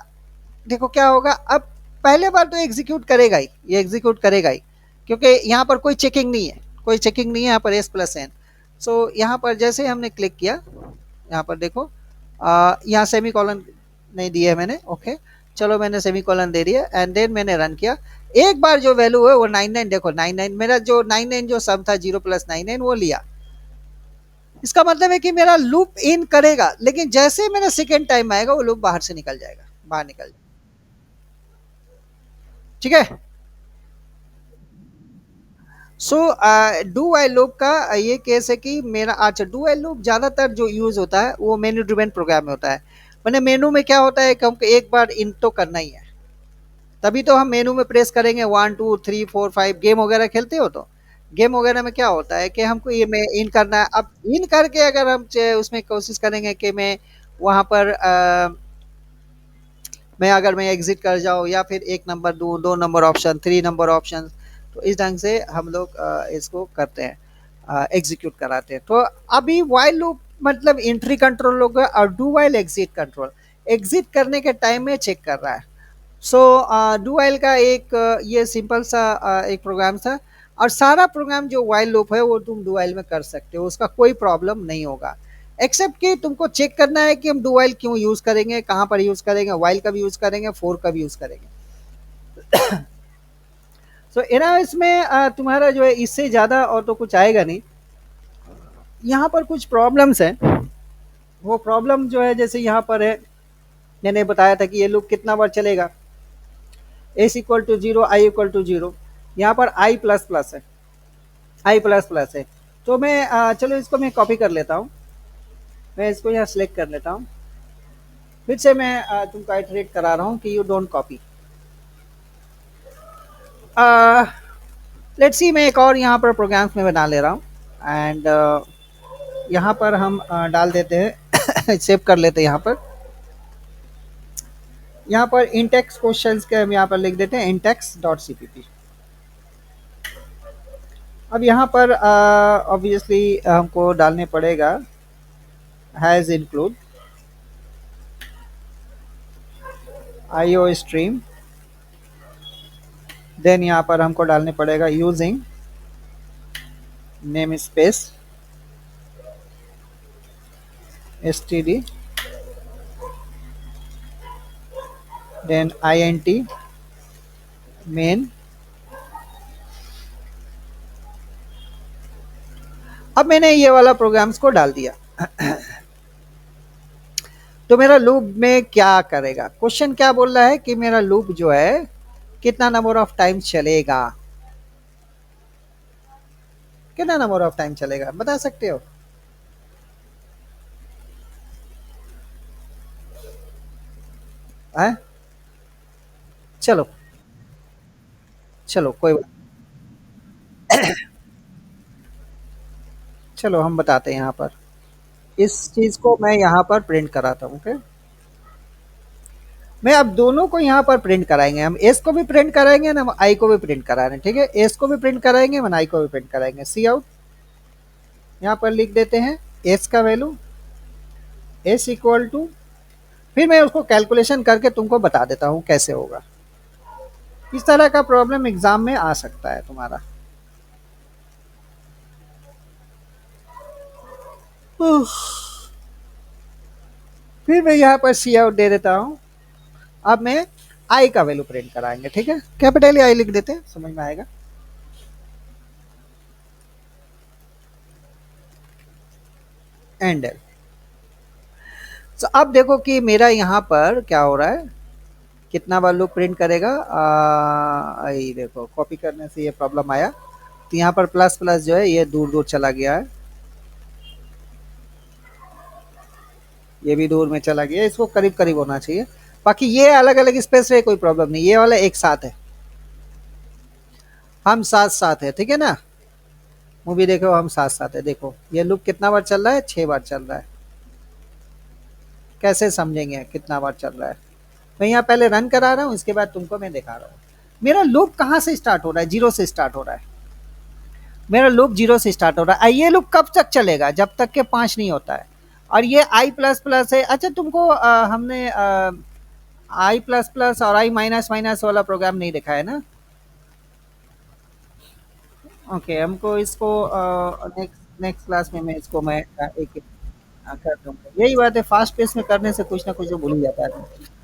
देखो क्या होगा, अब पहले बार तो एग्जीक्यूट करेगा ही, ये एग्जीक्यूट करेगा ही, क्योंकि यहाँ पर कोई चेकिंग नहीं है, कोई चेकिंग नहीं है यहाँ पर एस प्लस एन। सो यहाँ पर जैसे हमने क्लिक किया, यहाँ पर देखो यहाँ सेमी कॉलन नहीं दिया है मैंने, ओके, चलो मैंने सेमी कॉलन दे दिया एंड देन मैंने रन किया। एक बार जो वैल्यू है वो 99, देखो 99 मेरा जो 99 जो सम था 0 + 99 वो लिया। इसका मतलब है कि मेरा लूप इन करेगा, लेकिन जैसे मेरा सेकेंड टाइम आएगा वो लूप बाहर से निकल जाएगा, बाहर निकल जाएगा, ठीक है। सो डू वाइल लूप का ये केस है कि मेरा, अच्छा, डू वाइल लूप ज्यादातर जो यूज होता है वो मेन्यू ड्रिवन प्रोग्राम में होता है। मैंने मेनू में क्या होता है कि हमको एक बार इन तो करना ही है, तभी तो हम मेनू में प्रेस करेंगे 1 2 3 4 5। गेम वगैरह खेलते हो तो गेम वगैरह में क्या होता है कि हमको ये में इन करना है। अब इन करके अगर हम उसमें कोशिश करेंगे कि मैं वहां पर अगर मैं एग्जिट कर जाऊँ या फिर एक नंबर दूँ, दो number option, three number option, तो इस ढंग से हम लोग इसको करते हैं, एग्जीक्यूट कराते हैं। तो अभी वाइल लूप मतलब एंट्री कंट्रोल होगा और do while exit control, exit करने के टाइम में चेक कर रहा है। सो डू वाइल का एक ये सिंपल सा एक प्रोग्राम था, और सारा प्रोग्राम जो वाइल लूप है वो तुम डू वाइल में कर सकते हो, उसका कोई प्रॉब्लम नहीं होगा, एक्सेप्ट कि तुमको चेक करना है कि हम डू वाइल क्यों यूज करेंगे, कहाँ पर यूज करेंगे, वाइल का भी यूज करेंगे, फोर का भी यूज करेंगे। सो एना इसमें तुम्हारा जो है इससे ज्यादा और तो कुछ आएगा नहीं। यहाँ पर कुछ प्रॉब्लम्स हैं, वो प्रॉब्लम जो है जैसे यहाँ पर है, मैंने बताया था कि ये लूप कितना बार चलेगा, s = 0, i = 0, यहाँ पर i प्लस प्लस है, i प्लस प्लस है। तो मैं चलो इसको मैं कॉपी कर लेता हूँ, मैं इसको यहाँ सिलेक्ट कर लेता हूँ, फिर से मैं तुमको आइटरेट करा रहा हूँ कि you don't copy. Let's see, मैं एक और यहाँ पर प्रोग्राम्स में बना ले रहा हूँ एंड यहाँ पर हम डाल देते हैं सेव कर लेते हैं। यहाँ पर इंटेक्स क्वेश्चंस के हम यहाँ पर लिख देते हैं intex.cpp। अब यहाँ पर ऑब्वियसली हमको डालने पड़ेगा hash include IO stream, then यहाँ पर हमको डालने पड़ेगा using name space std, then int main. अब मैंने ये वाला प्रोग्राम्स को डाल दिया। तो मेरा लूप में क्या करेगा, क्वेश्चन क्या बोल रहा है कि मेरा लूप जो है कितना नंबर ऑफ टाइम चलेगा, कितना नंबर ऑफ टाइम चलेगा बता सकते हो? है चलो, चलो कोई बात। चलो हम बताते हैं यहाँ पर। इस चीज़ को मैं यहाँ पर प्रिंट कराता हूँ, ओके? मैं अब दोनों को यहाँ पर प्रिंट कराएँगे, हम एस को भी प्रिंट कराएँगे ना, हम आई को भी प्रिंट करा रहे हैं, ठीक है? एस को भी प्रिंट कराएँगे, हम आई को भी प्रिंट कराएँगे। सी आउट यहाँ पर लिख देते हैं, एस का वैल्यू एस इक्वल टू, फिर मैं उसको कैलकुलेशन करके तुमको बता देता हूँ कैसे होगा। इस तरह का प्रॉब्लम एग्जाम में आ सकता है तुम्हारा। उफ, फिर मैं यहाँ पर सी आउट दे देता हूँ। अब मैं आई का वैल्यू प्रिंट कराएंगे, ठीक है? कैपिटल आई लिख देते हैं, समझ में आएगा। एंड तो अब देखो कि मेरा यहाँ पर क्या हो रहा है, कितना बार लूप प्रिंट करेगा। आई देखो कॉपी करने से ये प्रॉब्लम आया, तो यहाँ पर प्लस प्लस जो है ये दूर दूर चला गया है, ये भी दूर में चला गया, इसको करीब करीब होना चाहिए। बाकी ये अलग अलग स्पेस है, कोई प्रॉब्लम नहीं, ये वाला एक साथ है, हम साथ साथ है, ठीक है ना? मूवी देखो हम साथ साथ है। देखो ये लूप कितना बार चल रहा है, 6 बार चल रहा है। कैसे समझेंगे कितना बार चल रहा है? मैं यहाँ पहले रन करा रहा हूँ, इसके बाद तुमको मैं दिखा रहा हूँ। मेरा लूप कहाँ से स्टार्ट हो रहा है? जीरो से स्टार्ट हो रहा है। मेरा लूप जीरो से स्टार्ट हो रहा है। ये लूप कब तक चलेगा? जब तक के 5 नहीं होता है। और ये आई प्लस प्लस है। अच्छा तुमको हमने आई प्लस प्लस और आई माइनस माइनस वाला प्रोग्राम नहीं दिखा है ना? ओके, हमको इसको नेक्स्ट नेक्स्ट क्लास में मैं इसको मैं एक कर दूंगा। यही बात है, फास्ट पेस में करने से कुछ ना कुछ जो भूल ही जाता है।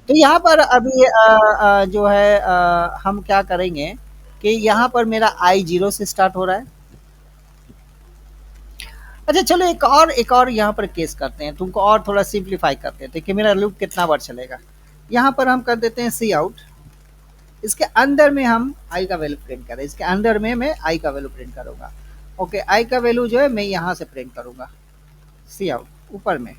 तो यहाँ पर अभी जो है हम क्या करेंगे कि यहाँ पर मेरा आई जीरो से स्टार्ट हो रहा है। अच्छा चलो एक और यहाँ पर केस करते हैं, तुमको और थोड़ा सिंप्लीफाई कर देते हैं कि मेरा लूप कितना बार चलेगा। यहाँ पर हम कर देते हैं सी आउट, इसके अंदर में हम आई का वैल्यू प्रिंट करें, इसके अंदर में मैं आई का वैल्यू प्रिंट करूंगा। ओके, आई का वैल्यू जो है मैं यहाँ से प्रिंट करूंगा, सी आउट ऊपर में।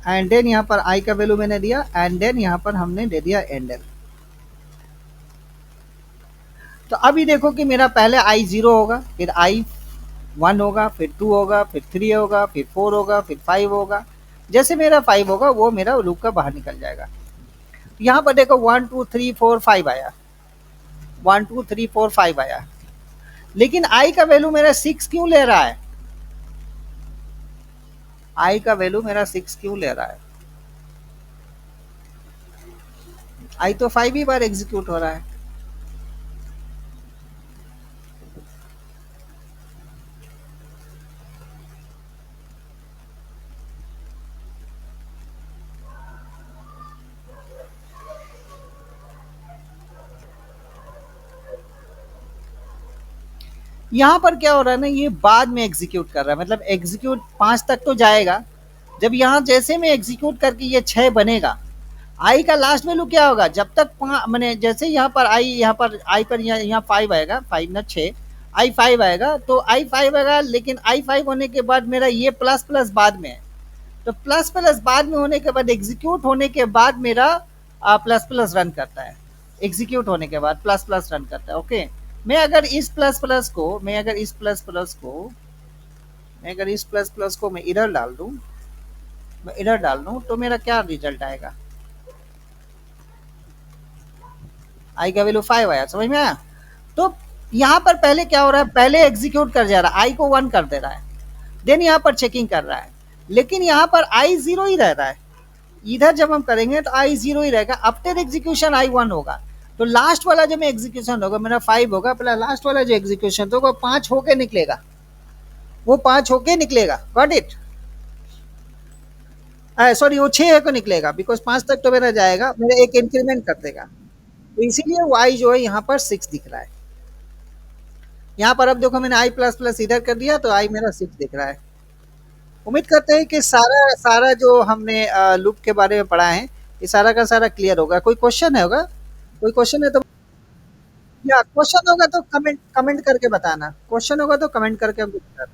एंड देन यहाँ पर आई का वैल्यू मैंने दिया, एंड देन यहाँ पर हमने दे दिया एंडर। तो अभी देखो कि मेरा पहले आई जीरो होगा, फिर आई वन होगा, फिर टू होगा, फिर थ्री होगा, फिर फोर होगा, फिर फाइव होगा। जैसे मेरा फाइव होगा वो मेरा लूप का बाहर निकल जाएगा। यहाँ पर देखो one two three four five आया, one two three four five आया, लेकिन आई का वैल्यू मेरा सिक्स क्यों ले रहा है? आई का वैल्यू मेरा सिक्स क्यों ले रहा है? आई तो 5 ही बार एग्जीक्यूट हो रहा है। यहाँ पर क्या हो रहा है ना, ये बाद में एग्जीक्यूट कर रहा है, मतलब एग्जीक्यूट 5 तक तो जाएगा। जब यहाँ जैसे में एग्जीक्यूट करके ये 6 बनेगा, आई का लास्ट वैल्यू क्या होगा? जब तक मैंने जैसे यहाँ पर आई, यहाँ पर आई पर यहाँ 5 आएगा, 5 ना 6, आई 5 आएगा, तो आई 5 आएगा, लेकिन आई 5 होने के बाद मेरा ये प्लस प्लस बाद में है। तो प्लस प्लस बाद में होने के बाद, एग्जीक्यूट होने के बाद मेरा प्लस प्लस रन करता है। एग्जीक्यूट होने के बाद प्लस प्लस रन करता है। ओके, मैं अगर इस प्लस प्लस को मैं अगर इस प्लस प्लस को मैं अगर इस प्लस प्लस को मैं इधर डाल दूं, मैं इधर डाल दूं, तो मेरा क्या रिजल्ट आएगा? आई का वैल्यू 5 आया, समझ में आया? तो यहाँ पर पहले क्या हो रहा है, पहले एग्जीक्यूट कर जा रहा है, आई को 1 कर दे रहा है, देन यहाँ पर चेकिंग कर रहा है, लेकिन यहाँ पर आई 0 ही रह रहा है। इधर जब हम करेंगे तो आई 0 ही रहेगा, आफ्टर एग्जीक्यूशन आई 1 होगा। तो लास्ट वाला जो मैं एग्जीक्यूशन होगा मेरा 5 होगा, पहला लास्ट वाला जो एग्जीक्यूशन होगा 5 होके निकलेगा, वो 5 होके निकलेगा। Got it? सॉरी, वो 6 होकर निकलेगा, बिकॉज 5 तक तो मेरा जाएगा, मेरा एक इंक्रीमेंट कर देगा। तो इसीलिए वाई जो है यहाँ पर 6 दिख रहा है। यहाँ पर अब देखो मैंने आई प्लस प्लस इधर कर दिया, तो आई मेरा 6 दिख रहा है। उम्मीद करते हैं कि सारा सारा जो हमने लूप के बारे में पढ़ा है, ये सारा का सारा क्लियर होगा। कोई क्वेश्चन है होगा? कोई क्वेश्चन है तो, या क्वेश्चन होगा तो कमेंट कमेंट करके बताना, क्वेश्चन होगा तो कमेंट करके हमको बताना।